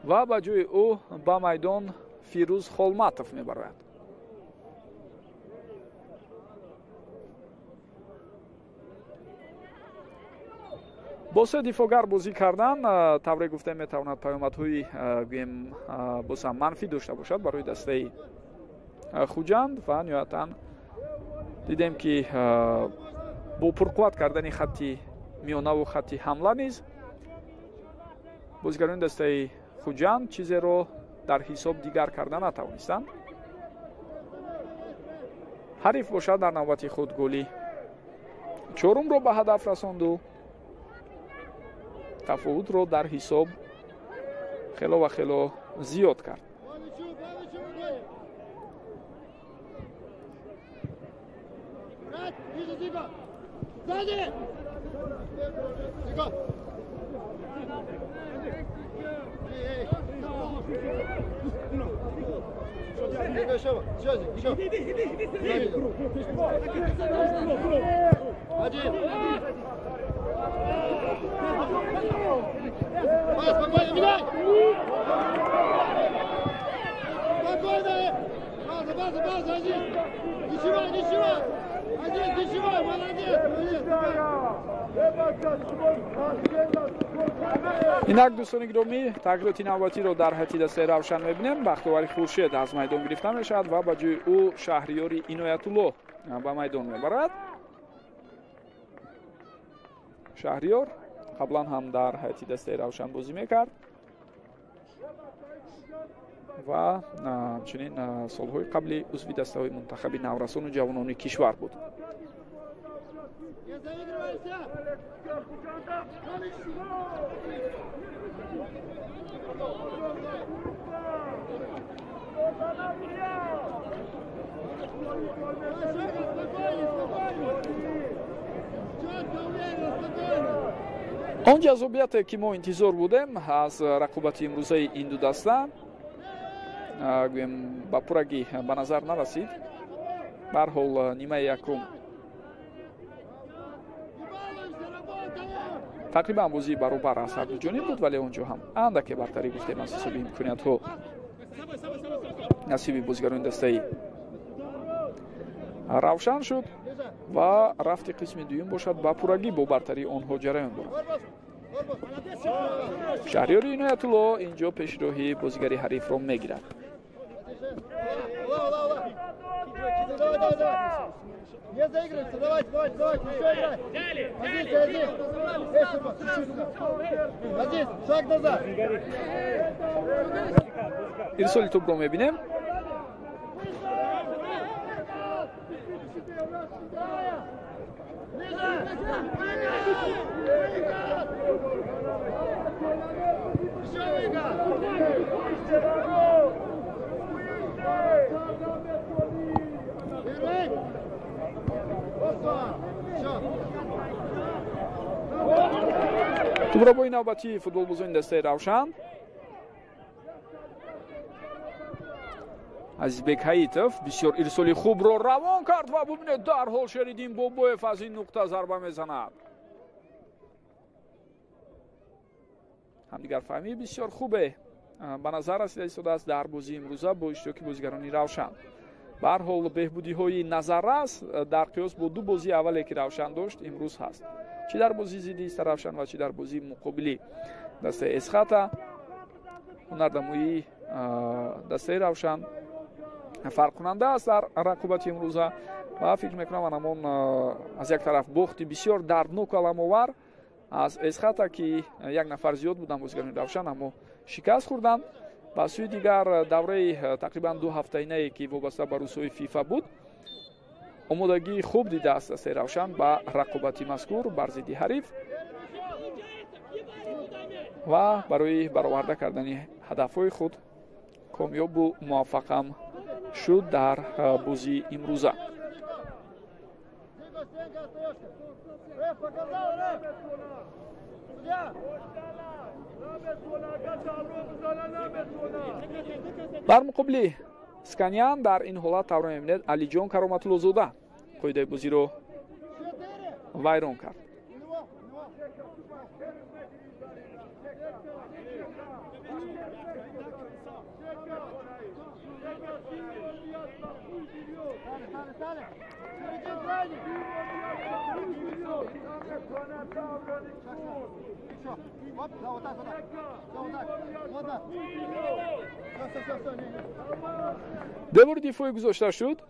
و با جوی او با میدان فیروز خولماتов می برد. با سه دفاعگر بازی کردن طوری گفته می تواند پیامدهای گویم باز هم منفی داشته باشد برای دسته خوجند و نهایتاً دیدیم که با پرقوت کردن خطی میانه و خطی حمله نیز بازیگران دسته خوجند چیزی رو در حساب دیگر کردن نتوانستند. حریف باشد در نوبت خود گلی چهارم رو به هدف رساند و تفاوت رو در حساب خیلی زیاد کرد. اینک دوستان گرامی تغییرات نوبتی رو در حتی دسته равшан می‌بینیم. بختیوری خورشید از میدان گرفته میشد و با جای او شهریاری اینایت‌الله به میدان میبرد. شهریار قبلا هم در حتی دسته равшан بازی میکرد و همچنین سالهای قبلی عضو دسته های منتخب نورسان و جوانان کشور بود. آن جذابیت که ما انتظار بودیم از رقابت امروزه این دو دسته با پورگی به نظر نرسید. به هر حال نیمه یکم تقریبا بازی برابر از هر دو جانب بود ولی اونجا هم اندکی برتری گفتیم از حساب امکانیت‌ها نصیب بازیگران دسته равшан شد و رفت قسم دوم باشد با پورگی با برتری آنها جریان دارد. شهریار اینایت‌الله اینجا پیشروی بازیگری حریف را میگیرد. ارسال توپ رو میبینیم. توپ با این نوبتی فوتبال بازی دسته равшан азизбек ҳаитов бисёр ирсоли хубро равон кард ва бубинед дар ҳол шеридим бобоев аз ин нуқта зарба мезанад. ҳамдигар фаҳмии бисёр хубе ба назар расида истодааст дар бозии имрӯза бо иштироки бозигарони равшан. ба ҳар ҳол беҳбудиҳои назаррас дар қиёс бо ду бозии аввале ки равшан дошт имрӯз ҳаст. чи дар бозии зидди иста равшан ва чи дар бозии муқобили дастаи эсхата ҳунардамоии дастаи равшан фарқкунанда аст дар рақобати имрӯза ва фикр мекунам анамон аз як тараф бохти бисёр дардноку аламовар аз эсхата ки як нафар зиёд буданд бозигарони равшан аммо шикаст хӯрданд. ба сӯи дигар давраи тақрибан 2 ҳафтаинае ки вобаста ба рӯзҳои фифа буд омодагии хуб дидааст дастаи равшан ба рақобати мазкур бар зидди ҳариф. و برای برآورده کردن هدفهای خود کامیاب و موفق شد در بازی امروزه. در مقابل اسکانیان در این حالت تمرین می‌بینید علیجان کرامت‌الله‌زاده قاعده بازی رو ویران کرد. دور دفاعی گذاشته شد.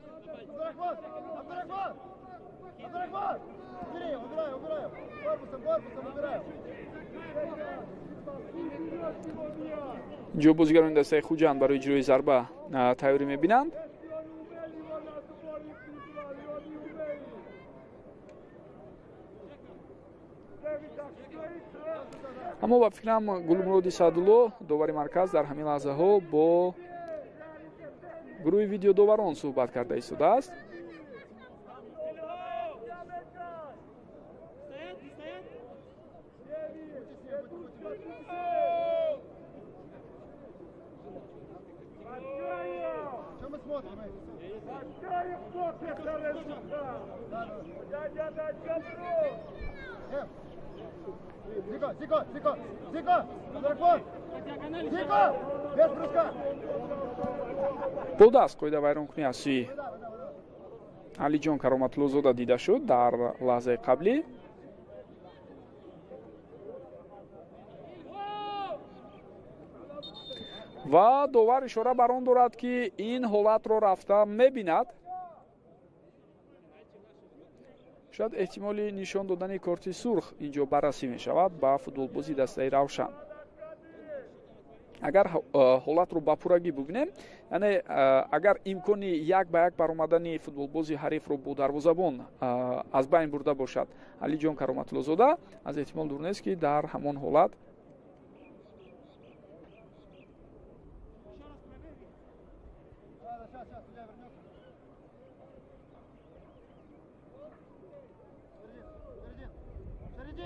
اینجا بازیگران دسته خوجند برای اجرای ضربه تیاری می‌بینند. اما با فکرم گلمرود سعدالله داور مرکز در همین لحظه ها با گروه ویدیو داوران صحبت کرده ایستاده است. با دست قاعده ویرانکنی از سوی علیجان کرامت‌الله‌زاده دیده شد در لحظه قبلی. و داور اشاره بر آن دارد که این حالت را رفته می‌بیند. شاید احتمالی نشان دادن کارت سرخ اینجا بررسی می شود با فوتبالبازی دسته روشن. اگر حالت رو با پورگی ببینیم، یعنی اگر امکانی یک به یک برآمدن فوتبالبازی حریف رو با دروازه‌بان از بین برده باشد علیجان کرامت‌الله‌زاده، از احتمال دور نیست که در همان حالت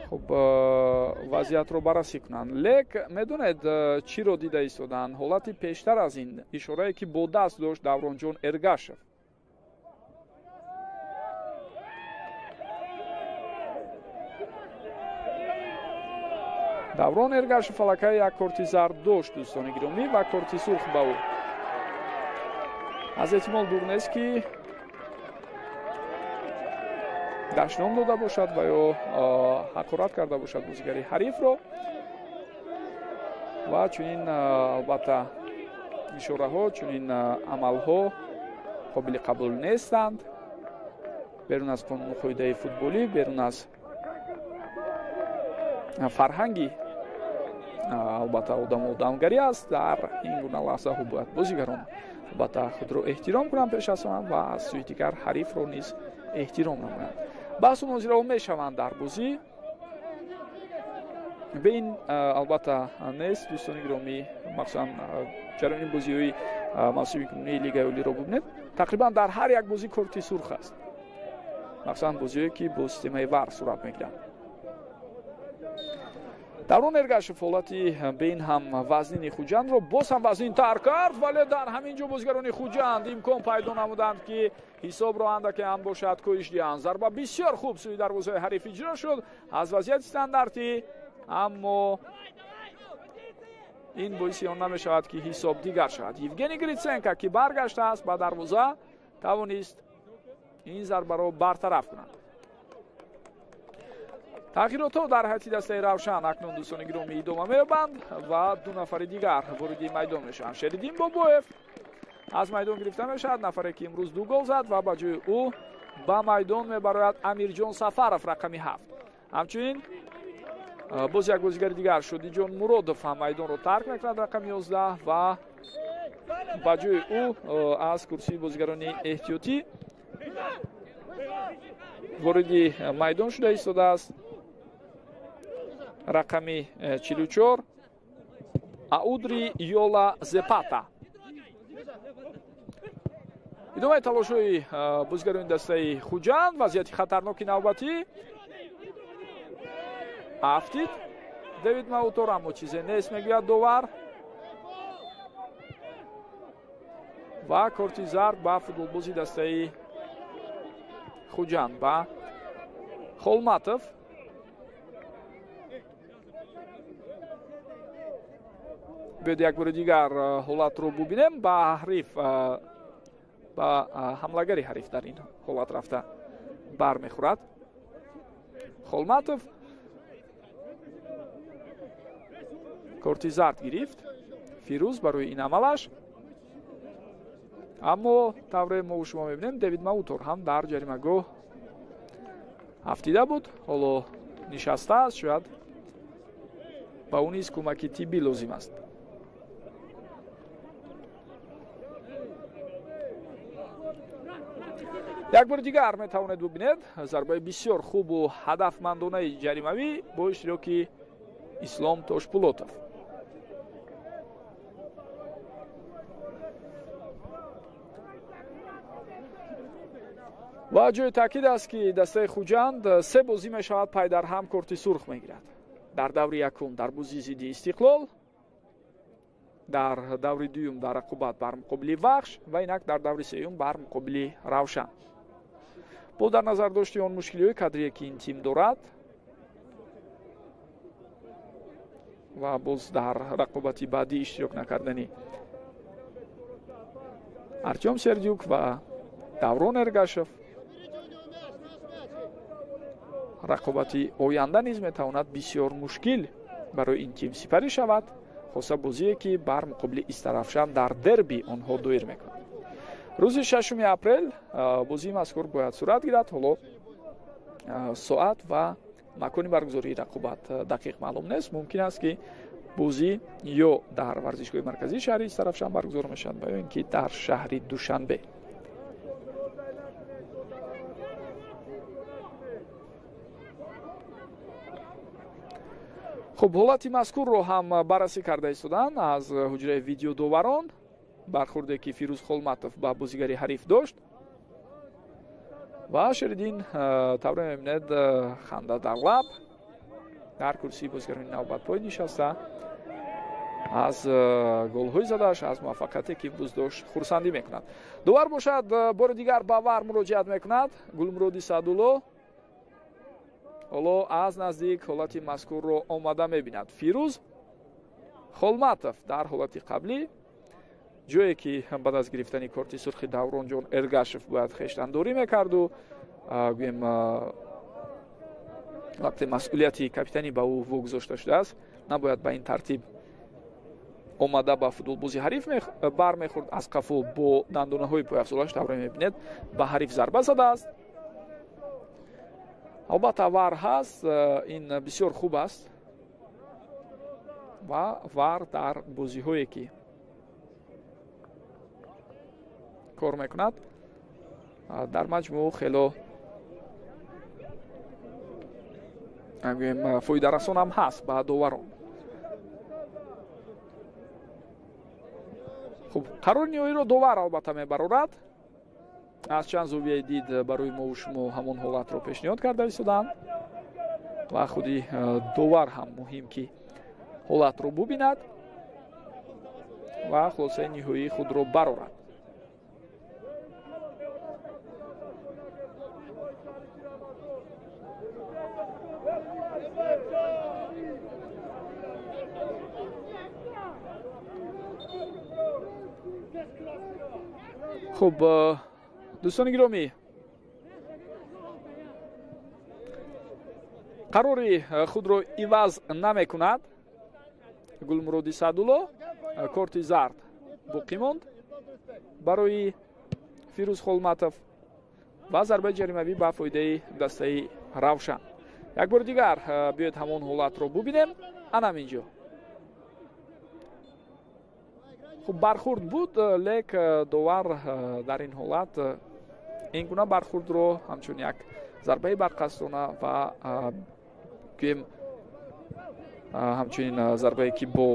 خب وضعیت رو بررسی کنند. لیک میدونید چی رو دیده ایستادن؟ حالتی پیشتر از این اشاره که با دست داشت دوران جان ارگاشف. دوران ارگاشف فلکه یک کارت زرد داشت دوستان گرامی و کارت سرخ به او. از احتمال دور نیست که دشنام داده باشد و یا حقارت کرده باشد بازیگری حریف رو و چنین البته اشاره ها چنین عمل ها قابل قبول نیستند. بیرون از قانون قاعده فوتبالی، بیرون از فرهنگی البته آدمگری است. در این گونه لحظه ها باید بازیگران البته خود رو احترام کنند پیش از آن و از سوی دیگر حریف رو نیز احترام نمایند. بحث و مناظره ها میشوند در بازی. به این البته نیست دوستان گرامی، مخصوصا جریان بازی‌های موسم کنونی لیگ اولی رو ببینید، تقریبا در هر یک بازی کارت سرخ است، مخصوصا بازی‌هایی که با سیستم وار صورت میگیرند. دوران ارگاشف حالتی بین هم وزنین خوجند رو باز هم وزنین تر کرد، ولی در همینجا بازیگران خوجند امکان پیدا نمودند که حساب را اندکی هم باشد کویش دیان. ضربه بسیار خوب سوی دروازه حریف اجرا شد از وضعیت استانداردی، اما این باعث آن نمیشود که حساب دیگر شود. یوگنی گریتسنکا که برگشته است به دروازه توانست این ضربه را برطرف کند. تغییرات ها در حیاتی دسته روشن اکنون دوستان گرامی ادامه می‌یابند و دو نفر دیگر وارد میدان میشن. شریدین بابویف از میدان گرفته میشد، نفری که امروز 2 گل زد و با جای او به میدان میبراید امیرجان سفرов رقم 7. همچنین باز یک بازیگر دیگر شدی جان مرادov هم میدان رو ترک میکند رقم 11 و با جای او از کرسی بازیگران احتیاطی وارد میدان شده ایستاده است رقم 44 Аудри Йола Зепата. идомаи талошҳои бозигарони дастаи Хуҷанд. Вазъияти хатарноки навбатӣ. Афтид Давид Маутор, аммо чизе нест, мегӯяд довар. ва корти зард ба футболбози дастаи Хуҷанд ба Холматов. биёд як бори дигар ҳолатро бубинем. ба ҳариф ба ҳамлагари ҳариф дар ин ҳолат рафта бармехӯрад. Холматов корти зард гирифт Фирӯз барои ин амалаш. аммо тавре мо шумо мебинем Давид Маутор ҳам дар ҷаримагоҳ ҳафтида буд. ҳоло нишастааст. шояд ба ӯ низ кӯмаки тиббӣ лозим аст. як бори дигар метавонед бубинед зарбаи бисёр хубу ҳадафмандонаи ҷаримавӣ бо иштироки Ислом Тошпулотов. ва ҷои таъкид аст ки дастаи Хуҷанд се бозӣ мешавад пай дар ҳам корти сурх мегирад. дар даври якум дар бозии зидди Истиқлол, дар даври дуюм дар рақобат бар муқобили Вахш ва инак дар даври сеюм бар муқобили Равшан. бо дар назар дошти он мушкилиҳои кадрие ки ин тим дорад ва боз дар рақобати баъдӣ иштирок накардани Артем Сердюк ва Даврон Эргашев, рақобати оянда низ метавонад бисёр мушкил барои ин тим сипарӣ шавад, хоса бозие ки бар муқобили Истаравшан дар дерби онҳо доир мекунад. рӯзи 6 апрел бозии мазкур бояд сурат гирад. ҳоло соат ва макони баргузории рақобат дақиқ маълум нест. мумкин аст ки бозӣ ё дар варзишгоҳи марказии шаҳри Истаравшан баргузор мешавад ва ё ин ки дар шаҳри Душанбе. хуб, ҳолати мазкурро ҳам баррасӣ карда истоданд аз ҳуҷраи видеодоварон. бархӯрде ки Фирӯз Холматов ба бозигари ҳариф дошт ва шеридин тавре мебинед ханда дар лаб дар курсии бозигарони навбатпой нишаста аз голҳои задааш, аз муваффақияте ки имрӯз дошт хурсандӣ мекунад. довар бошад бори дигар ба вар муроҷиат мекунад Гулмуроди Саъдулло. ҳоло аз наздик ҳолати мазкурро омада мебинад. Фирӯз Холматов дар ҳолати қаблӣ ҷое ки баъд аз гирифтани корти сурхи Давронҷон Эргашев бояд хештандорӣ мекарду гӯем вақте масъулияти капитанӣ ба ӯ вогузошта шудааст, набояд ба ин тартиб омада ба футболбози ҳариф бармехӯрд. аз қафо бо дандонаҳои пойафзолаш тавре мебинед ба ҳариф зарба задааст. албатта вар ҳаст, ин бисёр хуб аст ва вар дар бозиҳое ки кор мекунад дар маҷмӯъ хело фоидарасон ҳам ҳаст ба доварон. хуб, қарори ниҳоиро довар албатта мебарорад. аз чанд зовияи дид барои мову шумо ҳамон ҳолатро пешниҳод карда истоданд ва худи довар ҳам муҳим ки ҳолатро бубинад ва хулосаи ниҳоии худро барорад. хуб, дӯстони гиромӣ, қарори худро иваз намекунад Гулмуроди Саъдулло. корти зард боқӣ монд барои Фирӯз Холматов ва зарбаи ҷаримавӣ ба фоидаи дастаи Равшан. як бори дигар биёед ҳамон ҳолатро бубинем. анам инҷо хуб бархӯрд буд, лек довар дар ин ҳолат ин гуна бархӯрдро ҳамчун як зарбаи барқасдона ва гӯем ҳамчунин зарбае ки бо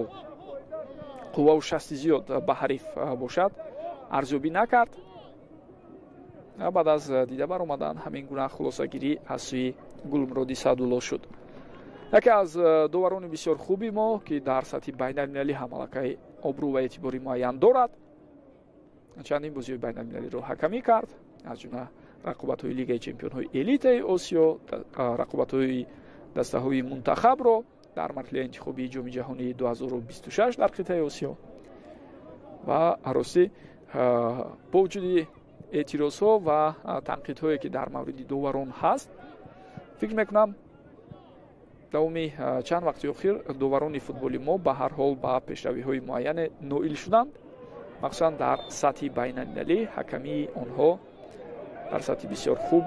قوا و شست زیاد به حریف باشد ارزیابی نکرد. بعد از دیده بر آمدن همین گونه خلاصه‌گیری از سوی گلمرودی سعدالله شد. یکی از داوران بسیار خوبی ما که در سطح بین‌المللی هم علاقه ابرو و اعتباری معین دارد. چندین بازی بین‌المللی رو حکمی کرد، از جمله رقابت‌های لیگ چمپیون‌های الیت آسیا، رقابت‌های دسته‌های منتخب رو در مرحله انتخابی جام جهانی 2026 در قطعه آسیا. و راستی با وجود اعتراض‌ها و تنقیدهایی که در مورد داوران هست، فکر می‌کنم دومی چند وقت اخیر داوران فوتبالی ما به هر حال با پیشروی‌های معین نائل شدند، مخصوصا در سطح بین‌المللی حکمی آنها در سطح بسیار خوب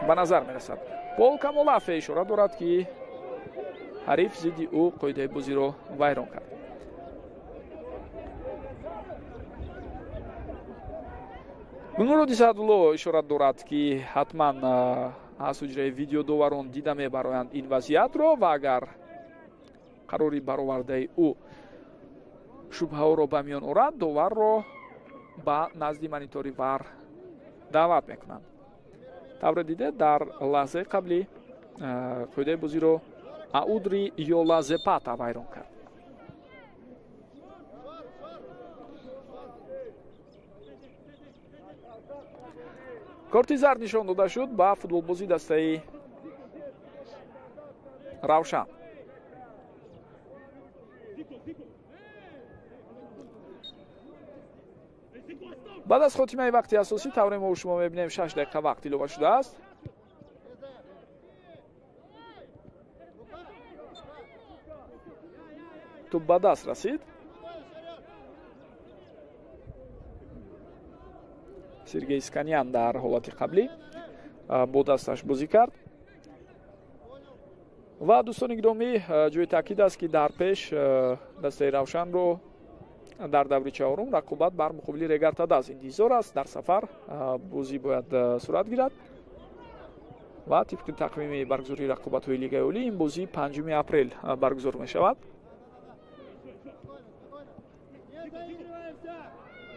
به نظر می‌رسد. پول کامولافه اشاره دارد که حریف ضد او قاعده بازی را ویران کرد. گلمرودی سعدالله اشاره دارد که حتما از حجره ویدیو داوران دیده میبرایند این وضعیت را و اگر قراری برآورده او شبهه ها را به میان آورد داور را به نزد مانیتوری ور دعوت میکنند. طور دیده در لحظه قبلی قاعده بازی را اودری یولا زپاتا ویران کرد. کارت زرد نشان داده شد به فوتبالبازی دسته روشن. بعد از خاتمه وقتی اساسی طور ما و شما میبینیم 6 دقیقه وقت اضافه شده است. توپ به دست رسید. سرگئی اسکانیان در حالت قبلی با دستش بازی کرد. و دوستان گرامی جای تاکید است که در پیش دسته روشن رو در دوره چهارم رقابت بر مقابل رگرتاداز انتظار است. در سفر بازی باید صورت گیرد و طبق تقویم برگزاری رقابت های لیگ اولی این بازی 5 اپریل برگزار می شود.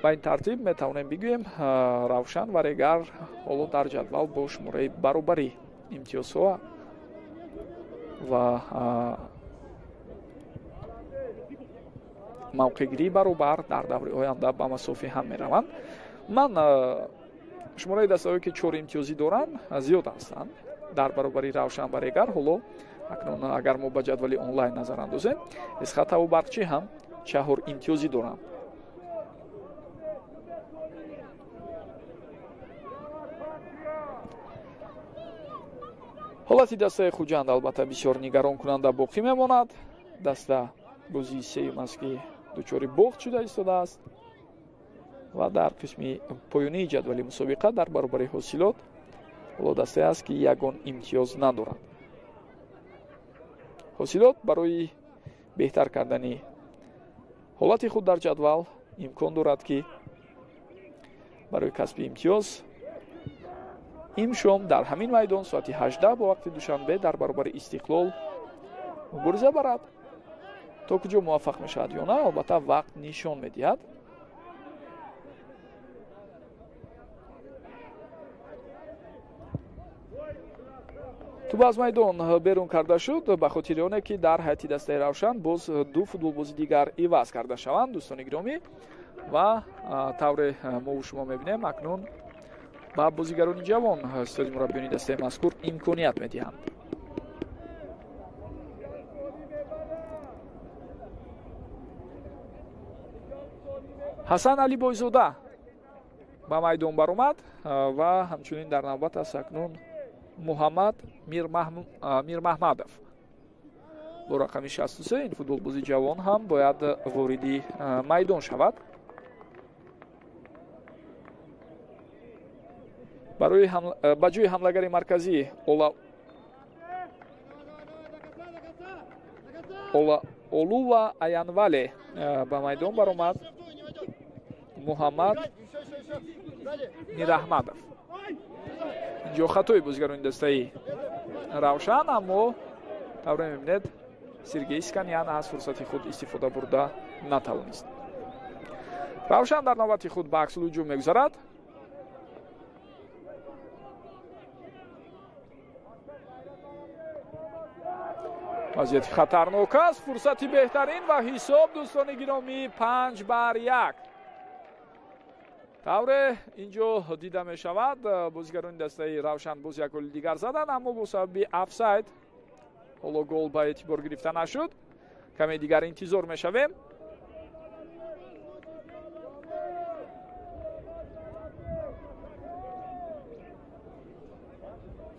با این ترتیب می توانیم بگوییم روشن و رگر حالا در جدول با شماره برابری امتیازها و موقعگیری برابر در دوره آینده به مسافه هم می روند. من شماره دسته‌هایی که 4 امتیازی دارند زیاد هستند در برابری روشن و رگر. حالا اکنون اگر ما به جدول آنلاین نظر اندازیم اسخطا و برقچی هم 4 امتیازی دارند. حالتی دسته خوجند البته بسیار نگران کننده باقی میماند. دسته بازی سوم است که دچار باخت شده ایستاده است و در قسم پایانی جدول مسابقه در برابر حاصلات حالا دسته است که یگان امتیاز ندارد. حاصلات برای بهتر کردن حالت خود در جدول امکان دارد که برای کسب امتیاز امشام در همین میدان ساعت 18 با وقت دوشنبه در برابر استقلال مبارزه برد. تا کجا موفق میشود یا نه البته وقت نشان میدهد. تو از میدان بیرون کرده شد به خاطر آنه که در هیئت دسته روشن باز 2 فوتبالبازی دیگر عوض کرده شوند. دوستان گرامی و طور ما و شما میبینیم اکنون با بازیگران جوان استاد مربیان دسته مذکور امکانیت میدهند. حسن علی بایزاده به میدان برآمد و همچنین در نوبت است اکنون محمد میر محمدов با رقم 63. این فوتبالبازی جوان هم باید وارد میدان شود. برای به جای حمله‌گر مرکزی اولوا аянвале به میدان برآمد. محمد میراحمدов اینجا خطای بازیگران دسته روشن، اما طور میبینید Сергей Сканян аз фурсати худ истифода бурда натавонист. Равшан дар навбати худ ба аксул ҳуҷум мегузарад. вазъияти хатарнок аст, фурсати беҳтарин ва ҳисоб дӯстони гиромӣ 5-1. тавре инҷо дида мешавад бозигарони дастаи равшан боз як голи дигар заданд, аммо бо сабаби офсайд ҳоло гол ба эътибор гирифта нашуд. каме дигар интизор мешавем.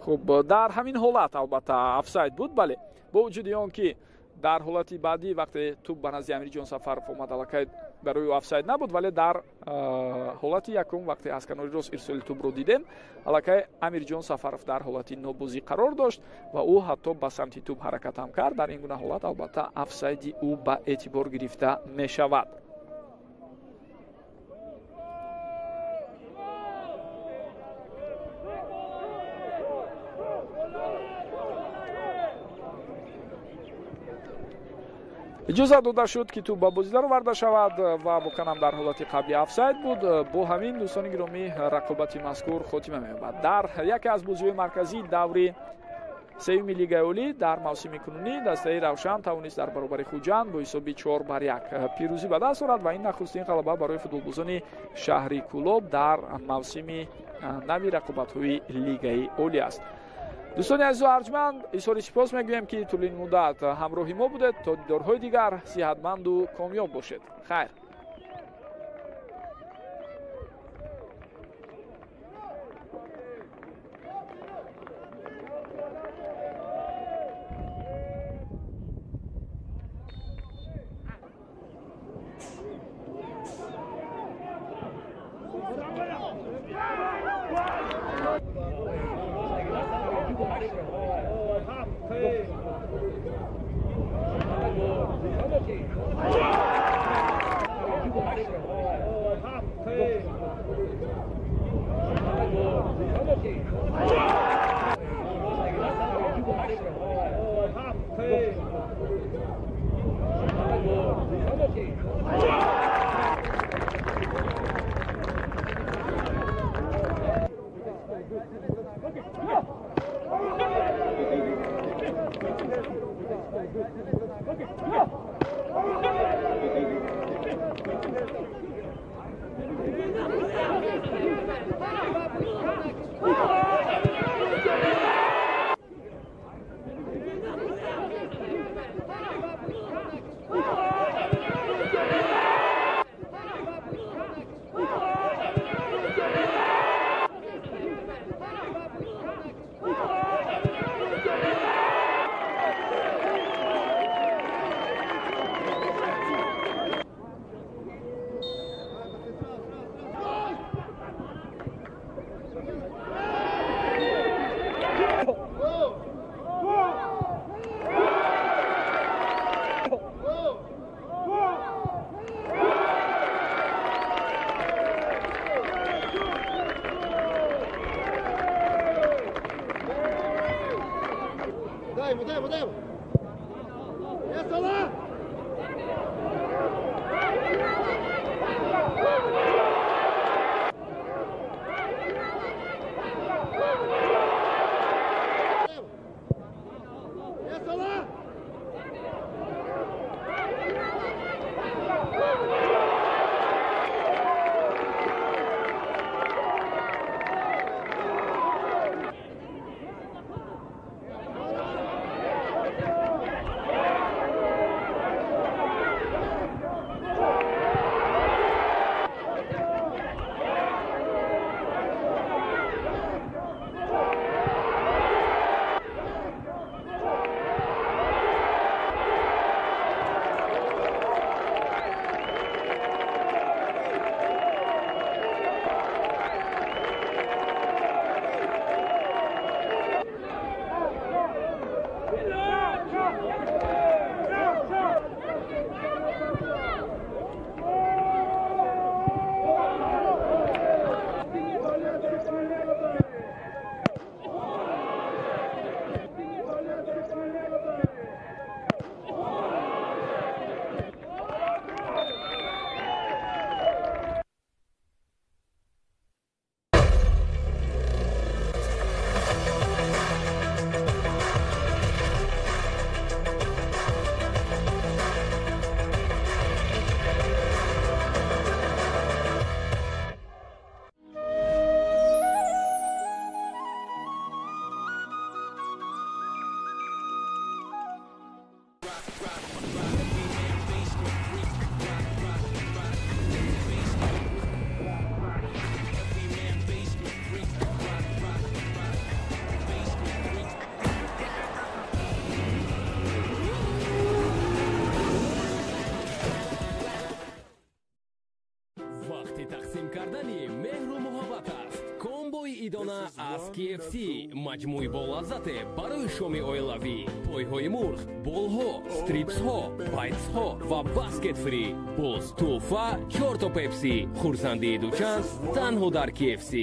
хуб, дар ҳамин ҳолат албатта офсайд буд. бале, бо вуҷуди он ки дар ҳолати баъдӣ вақте туп ба назди Амирҷон Сафаров омад аллакай барои офсайд набуд, вале дар ҳолати якум вақте аз канори рост ирсоли тупро дидем, аллакай Амирҷон Сафаров дар ҳолати нобозӣ қарор дошт ва ӯ ҳатто ба самти туп ҳаракат ҳам кард. дар ин гуна ҳолат албатта офсайди ӯ ба эътибор гирифта мешавад. иҷозат дода шуд ки туп ба бозидаро варда шавад ва боканам дар ҳолати қабли офсайд буд. бо ҳамин дӯстони гиромӣ рақобати мазкур хотима меёбад. дар яке аз бозиҳои марказии даври сеюми лигаи олӣ дар мавсими кунунӣ дастаи равшан тавонист дар баробари хуҷанд бо ҳисоби 4-1 пирӯзӣ ба даст орад ва ин нахустин ғалаба барои футболбозони шаҳри Кӯлоб дар мавсими нави рақобатҳои лигаи олӣ аст. дӯстони азизу арҷманд, изҳори сипос мегӯем ки тӯлини муддат ҳамроҳи мо будед. то дидорҳои дигар сиҳатманду комёб бошед. хайр. барои тақсим кардани меҳру муҳаббат аст. Комбои идона аз KFC, маҷмӯи болаззате барои шоми оилавӣ, пойҳои мурғ, болҳо, стрипсҳо, байтсҳо ва баскет фри. Боз туҳфа 4 та пепси, хурсандии дучанд танҳо дар KFC.